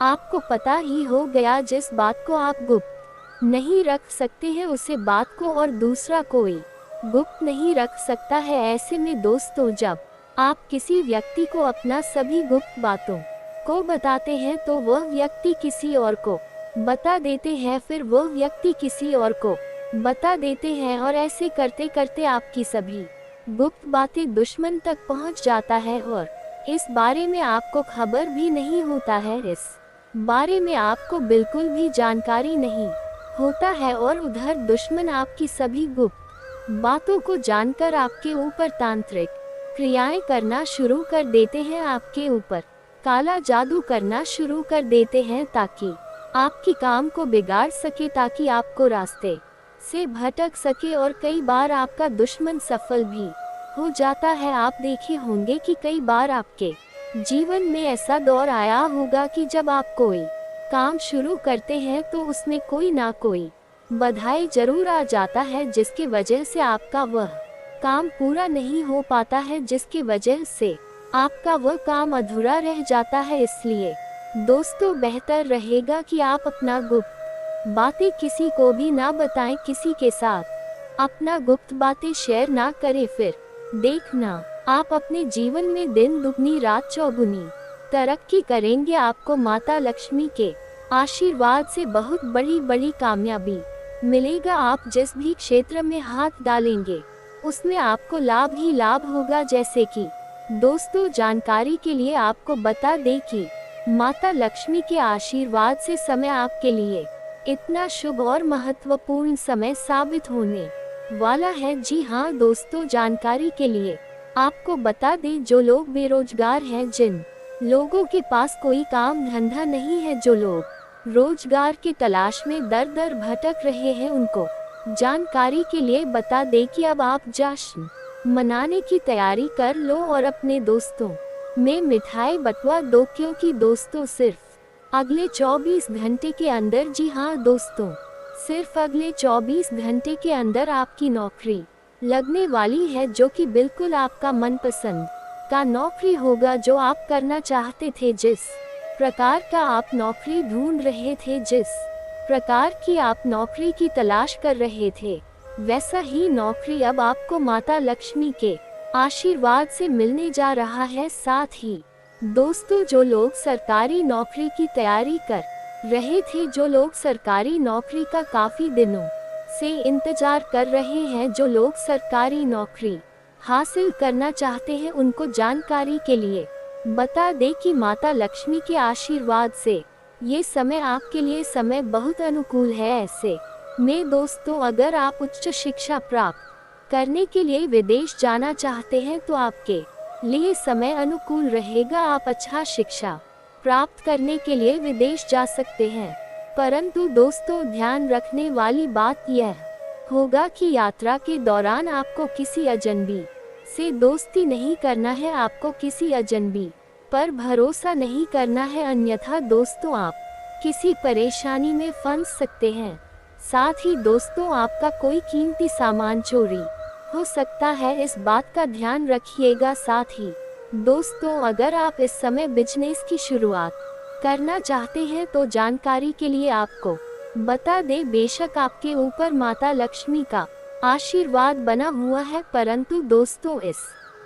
आपको पता ही हो गया, जिस बात को आप गुप्त नहीं रख सकते हैं उसे बात को और दूसरा कोई गुप्त नहीं रख सकता है। ऐसे में दोस्तों जब आप किसी व्यक्ति को अपना सभी गुप्त बातों को बताते हैं तो वह व्यक्ति किसी और को बता देते हैं, फिर वह व्यक्ति किसी और को बता देते हैं, और ऐसे करते करते आपकी सभी गुप्त बातें दुश्मन तक पहुंच जाता है, और इस बारे में आपको खबर भी नहीं होता है, इस बारे में आपको बिल्कुल भी जानकारी नहीं होता है, और उधर दुश्मन आपकी सभी गुप्त बातों को जानकर आपके ऊपर तांत्रिक क्रियाएं करना शुरू कर देते हैं, आपके ऊपर काला जादू करना शुरू कर देते हैं, ताकि आपकी काम को बिगाड़ सके, ताकि आपको रास्ते से भटक सके, और कई बार आपका दुश्मन सफल भी हो जाता है। आप देखे होंगे कि कई बार आपके जीवन में ऐसा दौर आया होगा कि जब आप कोई काम शुरू करते हैं तो उसमें कोई ना कोई बधाई जरूर आ जाता है, जिसकी वजह से आपका वह काम पूरा नहीं हो पाता है, जिसकी वजह से आपका वह काम अधूरा रह जाता है। इसलिए दोस्तों बेहतर रहेगा कि आप अपना गुप्त बातें किसी को भी ना बताएं, किसी के साथ अपना गुप्त बातें शेयर ना करें। फिर देखना आप अपने जीवन में दिन दुगनी रात चौगुनी तरक्की करेंगे। आपको माता लक्ष्मी के आशीर्वाद से बहुत बड़ी बड़ी कामयाबी मिलेगा। आप जिस भी क्षेत्र में हाथ डालेंगे उसमें आपको लाभ ही लाभ होगा। जैसे कि दोस्तों जानकारी के लिए आपको बता दें कि माता लक्ष्मी के आशीर्वाद से समय आपके लिए इतना शुभ और महत्वपूर्ण समय साबित होने वाला है। जी हाँ दोस्तों, जानकारी के लिए आपको बता दें, जो लोग बेरोजगार हैं, जिन लोगों के पास कोई काम धंधा नहीं है, जो लोग रोजगार की तलाश में दर दर भटक रहे हैं, उनको जानकारी के लिए बता दें कि अब आप जश्न मनाने की तैयारी कर लो और अपने दोस्तों में मिठाई बंटवा दो, क्योंकि दोस्तों सिर्फ अगले 24 घंटे के अंदर, जी हाँ दोस्तों, सिर्फ अगले 24 घंटे के अंदर आपकी नौकरी लगने वाली है, जो कि बिल्कुल आपका मनपसंद का नौकरी होगा, जो आप करना चाहते थे। जिस प्रकार का आप नौकरी ढूंढ रहे थे, जिस प्रकार की आप नौकरी की तलाश कर रहे थे, वैसा ही नौकरी अब आपको माता लक्ष्मी के आशीर्वाद से मिलने जा रहा है। साथ ही दोस्तों, जो लोग सरकारी नौकरी की तैयारी कर रहे थे, जो लोग सरकारी नौकरी का काफी दिनों से इंतजार कर रहे हैं, जो लोग सरकारी नौकरी हासिल करना चाहते हैं, उनको जानकारी के लिए बता दे कि माता लक्ष्मी के आशीर्वाद से ये समय आपके लिए समय बहुत अनुकूल है। ऐसे में दोस्तों, अगर आप उच्च शिक्षा प्राप्त करने के लिए विदेश जाना चाहते हैं तो आपके लिए समय अनुकूल रहेगा। आप अच्छा शिक्षा प्राप्त करने के लिए विदेश जा सकते हैं, परंतु दोस्तों ध्यान रखने वाली बात यह होगा कि यात्रा के दौरान आपको किसी अजनबी से दोस्ती नहीं करना है, आपको किसी अजनबी पर भरोसा नहीं करना है, अन्यथा दोस्तों आप किसी परेशानी में फंस सकते हैं। साथ ही दोस्तों, आपका कोई कीमती सामान चोरी हो सकता है, इस बात का ध्यान रखिएगा। साथ ही दोस्तों, अगर आप इस समय बिजनेस की शुरुआत करना चाहते हैं तो जानकारी के लिए आपको बता दें, बेशक आपके ऊपर माता लक्ष्मी का आशीर्वाद बना हुआ है, परंतु दोस्तों इस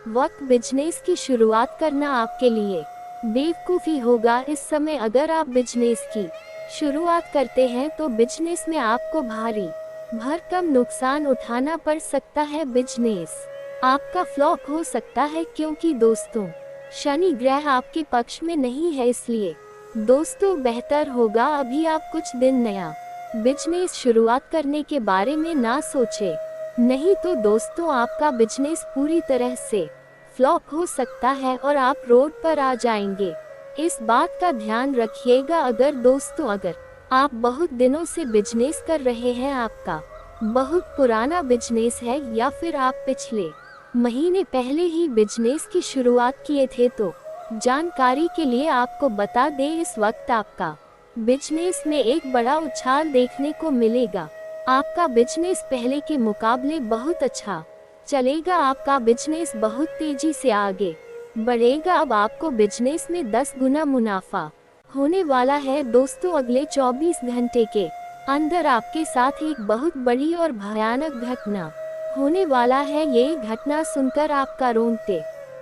वक्त बिजनेस की शुरुआत करना आपके लिए बेवकूफ़ी होगा। इस समय अगर आप बिजनेस की शुरुआत करते हैं तो बिजनेस में आपको भारी भरकम नुकसान उठाना पड़ सकता है, बिजनेस आपका फ्लॉप हो सकता है, क्योंकि दोस्तों शनि ग्रह आपके पक्ष में नहीं है। इसलिए दोस्तों बेहतर होगा अभी आप कुछ दिन नया बिजनेस शुरुआत करने के बारे में ना सोचे, नहीं तो दोस्तों आपका बिजनेस पूरी तरह से फ्लॉप हो सकता है और आप रोड पर आ जाएंगे। इस बात का ध्यान रखिएगा। अगर आप बहुत दिनों से बिजनेस कर रहे हैं, आपका बहुत पुराना बिजनेस है, या फिर आप पिछले महीने पहले ही बिजनेस की शुरुआत किए थे, तो जानकारी के लिए आपको बता दें, इस वक्त आपका बिजनेस में एक बड़ा उछाल देखने को मिलेगा। आपका बिजनेस पहले के मुकाबले बहुत अच्छा चलेगा, आपका बिजनेस बहुत तेजी से आगे बढ़ेगा। अब आपको बिजनेस में 10 गुना मुनाफा होने वाला है। दोस्तों अगले 24 घंटे के अंदर आपके साथ एक बहुत बड़ी और भयानक घटना होने वाला है। ये घटना सुनकर आपका रोंगटे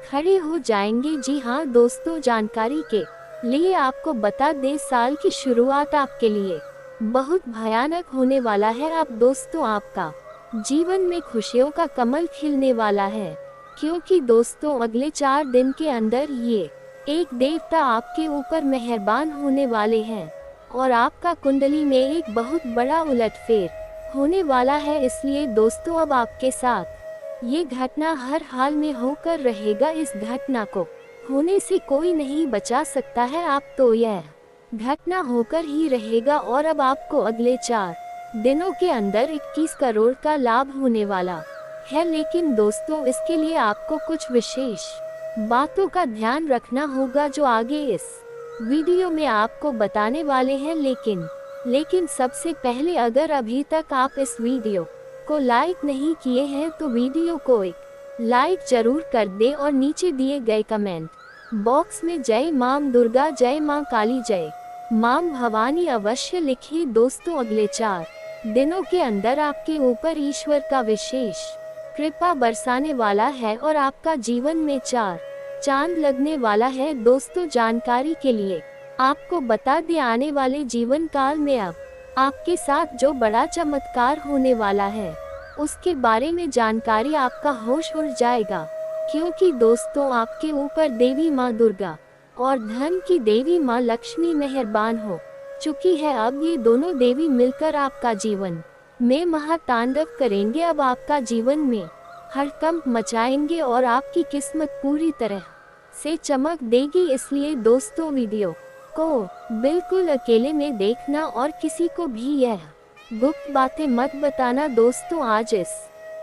खड़े हो जाएंगे। जी हाँ दोस्तों, जानकारी के लिए आपको बता दें, साल की शुरुआत आपके लिए बहुत भयानक होने वाला है। अब दोस्तों आपका जीवन में खुशियों का कमल खिलने वाला है, क्योंकि दोस्तों अगले 4 दिन के अंदर ये एक देवता आपके ऊपर मेहरबान होने वाले हैं और आपका कुंडली में एक बहुत बड़ा उलटफेर होने वाला है। इसलिए दोस्तों अब आपके साथ ये घटना हर हाल में होकर रहेगा। इस घटना को होने से कोई नहीं बचा सकता है, आप तो यह घटना होकर ही रहेगा। और अब आपको अगले 4 दिनों के अंदर 21 करोड़ का लाभ होने वाला है, लेकिन दोस्तों इसके लिए आपको कुछ विशेष बातों का ध्यान रखना होगा, जो आगे इस वीडियो में आपको बताने वाले हैं। लेकिन सबसे पहले, अगर अभी तक आप इस वीडियो को लाइक नहीं किए हैं तो वीडियो को एक लाइक जरूर कर दें और नीचे दिए गए कमेंट बॉक्स में जय मां दुर्गा, जय मां काली, जय मां भवानी अवश्य लिखिए। दोस्तों अगले 4 दिनों के अंदर आपके ऊपर ईश्वर का विशेष कृपा बरसाने वाला है और आपका जीवन में 4 चांद लगने वाला है। दोस्तों जानकारी के लिए आपको बता दें, आने वाले जीवन काल में अब आपके साथ जो बड़ा चमत्कार होने वाला है उसके बारे में जानकारी आपका होश उड़ जाएगा, क्योंकि दोस्तों आपके ऊपर देवी माँ दुर्गा और धन की देवी माँ लक्ष्मी मेहरबान हो चुकी है। अब ये दोनों देवी मिलकर आपका जीवन में महातांडव करेंगे। अब आपका जीवन में हड़कंप मचाएंगे और आपकी किस्मत पूरी तरह से चमक देगी। इसलिए दोस्तों वीडियो को बिल्कुल अकेले में देखना और किसी को भी यह गुप्त बातें मत बताना दोस्तों। आज इस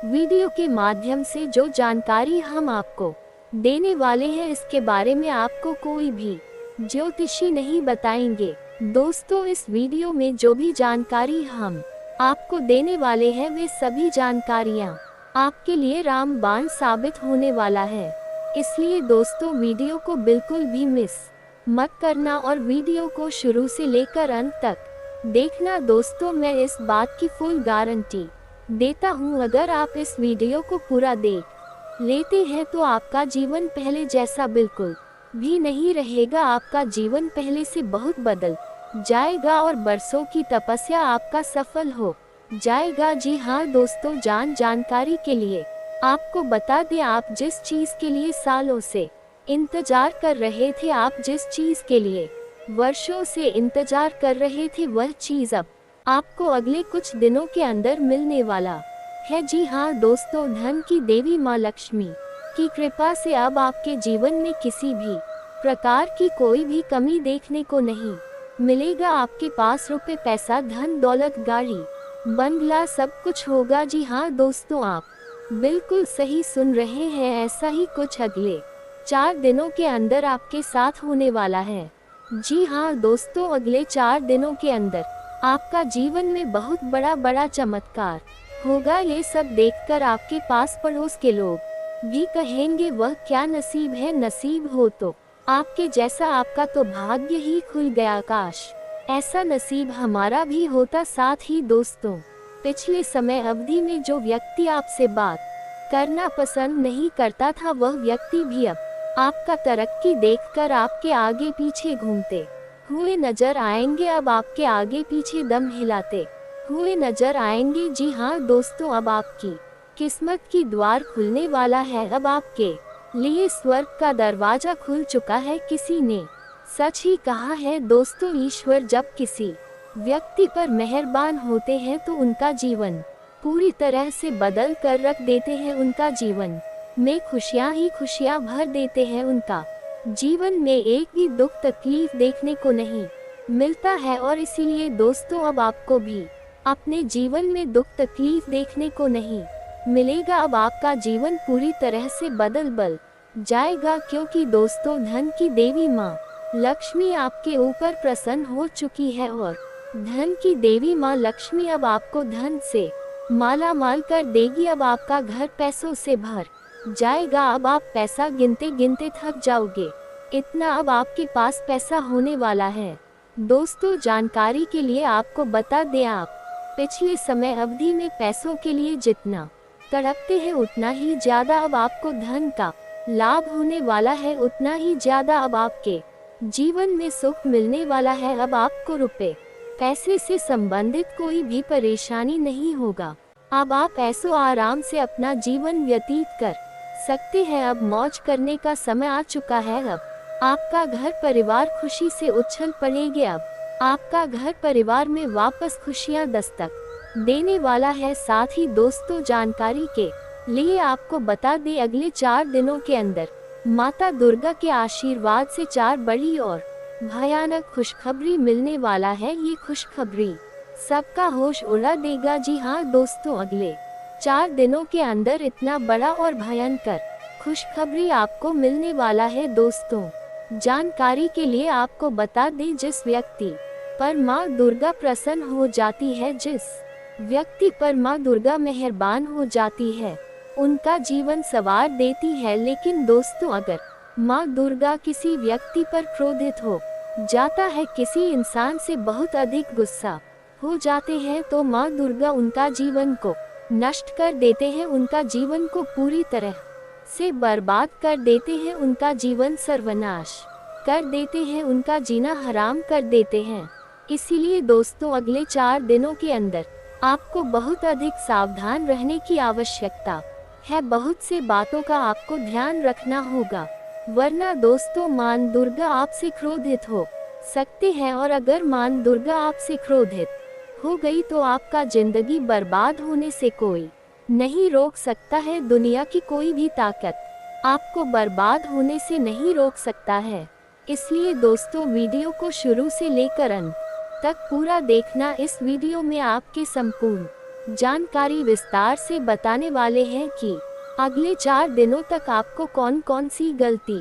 वीडियो के माध्यम से जो जानकारी हम आपको देने वाले हैं, इसके बारे में आपको कोई भी ज्योतिषी नहीं बताएंगे। दोस्तों, इस वीडियो में जो भी जानकारी हम आपको देने वाले हैं, वे सभी जानकारियाँ आपके लिए रामबाण साबित होने वाला है। इसलिए दोस्तों, वीडियो को बिल्कुल भी मिस मत करना और वीडियो को शुरू से लेकर अंत तक देखना। दोस्तों, मैं इस बात की फुल गारंटी देता हूँ, अगर आप इस वीडियो को पूरा देख लेते हैं तो आपका जीवन पहले जैसा बिल्कुल भी नहीं रहेगा। आपका जीवन पहले से बहुत बदल जाएगा और बरसों की तपस्या आपका सफल हो जाएगा। जी हाँ दोस्तों, जानकारी के लिए आपको बता दें, आप जिस चीज के लिए सालों से इंतजार कर रहे थे, आप जिस चीज के लिए वर्षों से इंतजार कर रहे थे, वह चीज अब आपको अगले कुछ दिनों के अंदर मिलने वाला है। जी हाँ दोस्तों, धन की देवी माँ लक्ष्मी की कृपा से अब आपके जीवन में किसी भी प्रकार की कोई भी कमी देखने को नहीं मिलेगा। आपके पास रुपए, पैसा, धन दौलत, गाड़ी, बंगला सब कुछ होगा। जी हाँ दोस्तों, आप बिल्कुल सही सुन रहे हैं, ऐसा ही कुछ अगले 4 दिनों के अंदर आपके साथ होने वाला है। जी हाँ दोस्तों, अगले 4 दिनों के अंदर आपका जीवन में बहुत बड़ा चमत्कार होगा। ये सब देखकर आपके पास पड़ोस के लोग भी कहेंगे, वह क्या नसीब है, नसीब हो तो आपके जैसा, आपका तो भाग्य ही खुल गया। काश ऐसा नसीब हमारा भी होता। साथ ही दोस्तों, पिछले समय अवधि में जो व्यक्ति आपसे बात करना पसंद नहीं करता था, वह व्यक्ति भी अब आपका तरक्की देखकर आपके आगे पीछे घूमते हुए नजर आएंगे। अब आपके आगे पीछे दम हिलाते हुए नजर आएंगे। जी हाँ दोस्तों, अब आपकी किस्मत की द्वार खुलने वाला है। अब आपके लिए स्वर्ग का दरवाजा खुल चुका है। किसी ने सच ही कहा है दोस्तों, ईश्वर जब किसी व्यक्ति पर मेहरबान होते हैं तो उनका जीवन पूरी तरह से बदल कर रख देते हैं। उनका जीवन में खुशियां ही खुशियां भर देते हैं। उनका जीवन में एक भी दुख तकलीफ देखने को नहीं मिलता है। और इसीलिए दोस्तों, अब आपको भी अपने जीवन में दुख तकलीफ देखने को नहीं मिलेगा। अब आपका जीवन पूरी तरह से बदल जाएगा, क्योंकि दोस्तों, धन की देवी माँ लक्ष्मी आपके ऊपर प्रसन्न हो चुकी है और धन की देवी माँ लक्ष्मी अब आपको धन से माला माल कर देगी। अब आपका घर पैसों से भर जाएगा। अब आप पैसा गिनते गिनते थक जाओगे, इतना अब आपके पास पैसा होने वाला है। दोस्तों, जानकारी के लिए आपको बता दें, आप पिछले समय अवधि में पैसों के लिए जितना तड़पते हैं, उतना ही ज्यादा अब आपको धन का लाभ होने वाला है। उतना ही ज्यादा अब आपके जीवन में सुख मिलने वाला है। अब आपको रुपए पैसे से संबंधित कोई भी परेशानी नहीं होगा। अब आप ऐसो आराम से अपना जीवन व्यतीत कर सकते हैं। अब मौज करने का समय आ चुका है। अब आपका घर परिवार खुशी से उछल पड़ेगे। अब आपका घर परिवार में वापस खुशियां दस्तक देने वाला है। साथ ही दोस्तों, जानकारी के लिए आपको बता दें, अगले 4 दिनों के अंदर माता दुर्गा के आशीर्वाद से 4 बड़ी और भयानक खुशखबरी मिलने वाला है। ये खुशखबरी सबका होश उड़ा देगा। जी हाँ दोस्तों, अगले 4 दिनों के अंदर इतना बड़ा और भयंकर खुशखबरी आपको मिलने वाला है। दोस्तों, जानकारी के लिए आपको बता दें, जिस व्यक्ति पर माँ दुर्गा प्रसन्न हो जाती है, जिस व्यक्ति पर माँ दुर्गा मेहरबान हो जाती है, उनका जीवन संवार देती है। लेकिन दोस्तों, अगर माँ दुर्गा किसी व्यक्ति पर क्रोधित हो जाता है, किसी इंसान से बहुत अधिक गुस्सा हो जाते हैं, तो माँ दुर्गा उनका जीवन को नष्ट कर देते हैं, उनका जीवन को पूरी तरह से बर्बाद कर देते हैं, उनका जीवन सर्वनाश कर देते हैं, उनका जीना हराम कर देते हैं। इसीलिए दोस्तों, अगले 4 दिनों के अंदर आपको बहुत अधिक सावधान रहने की आवश्यकता है। बहुत से बातों का आपको ध्यान रखना होगा, वरना दोस्तों, माँ दुर्गा आपसे क्रोधित हो सकते हैं। और अगर माँ दुर्गा आपसे क्रोधित हो गई तो आपका जिंदगी बर्बाद होने से कोई नहीं रोक सकता है। दुनिया की कोई भी ताकत आपको बर्बाद होने से नहीं रोक सकता है। इसलिए दोस्तों, वीडियो को शुरू से लेकर अंत तक पूरा देखना। इस वीडियो में आपके संपूर्ण जानकारी विस्तार से बताने वाले हैं कि अगले 4 दिनों तक आपको कौन कौन सी गलती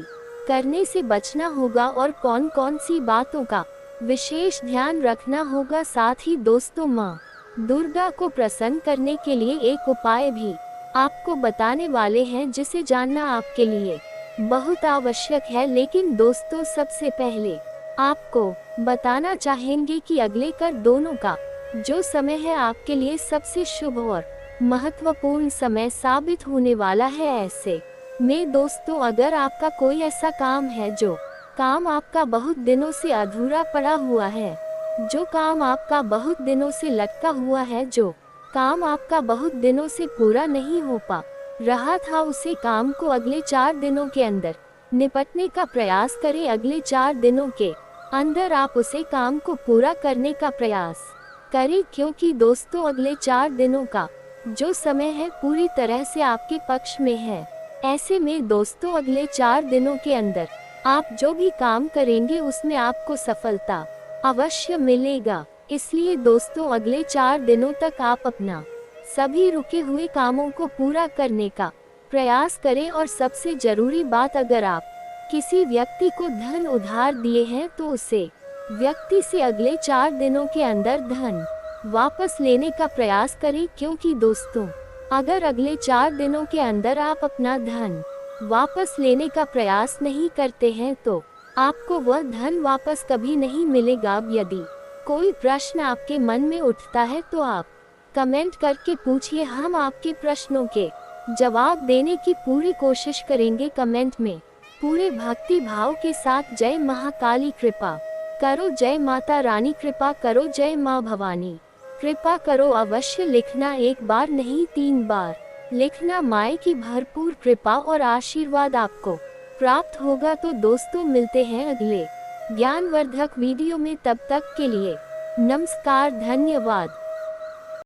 करने से बचना होगा और कौन कौन सी बातों का विशेष ध्यान रखना होगा। साथ ही दोस्तों, माँ दुर्गा को प्रसन्न करने के लिए एक उपाय भी आपको बताने वाले हैं, जिसे जानना आपके लिए बहुत आवश्यक है। लेकिन दोस्तों, सबसे पहले आपको बताना चाहेंगे कि अगले कर दोनों का जो समय है आपके लिए सबसे शुभ और महत्वपूर्ण समय साबित होने वाला है। ऐसे में दोस्तों, अगर आपका कोई ऐसा काम है जो काम आपका बहुत दिनों से अधूरा पड़ा हुआ है, जो काम आपका बहुत दिनों से लटका हुआ है, जो काम आपका बहुत दिनों से पूरा नहीं हो पा रहा था, उसे काम को अगले 4 दिनों के अंदर निपटने का प्रयास करें। अगले 4 दिनों के अंदर आप उसे काम को पूरा करने का प्रयास करें, क्योंकि दोस्तों अगले 4 दिनों का जो समय है पूरी तरह से आपके पक्ष में है। ऐसे में दोस्तों, अगले 4 दिनों के अंदर आप जो भी काम करेंगे उसमें आपको सफलता अवश्य मिलेगा। इसलिए दोस्तों, अगले 4 दिनों तक आप अपना सभी रुके हुए कामों को पूरा करने का प्रयास करें। और सबसे जरूरी बात, अगर आप किसी व्यक्ति को धन उधार दिए हैं तो उसे व्यक्ति से अगले 4 दिनों के अंदर धन वापस लेने का प्रयास करें, क्योंकि दोस्तों अगर अगले 4 दिनों के अंदर आप अपना धन वापस लेने का प्रयास नहीं करते हैं तो आपको वह धन वापस कभी नहीं मिलेगा। यदि कोई प्रश्न आपके मन में उठता है तो आप कमेंट करके पूछिए, हम आपके प्रश्नों के जवाब देने की पूरी कोशिश करेंगे। कमेंट में पूरे भक्ति भाव के साथ जय महाकाली कृपा करो, जय माता रानी कृपा करो, जय माँ भवानी कृपा करो अवश्य लिखना। 1 बार नहीं 3 बार लिखना। माँ की भरपूर कृपा और आशीर्वाद आपको प्राप्त होगा। तो दोस्तों, मिलते हैं अगले ज्ञानवर्धक वीडियो में। तब तक के लिए नमस्कार, धन्यवाद।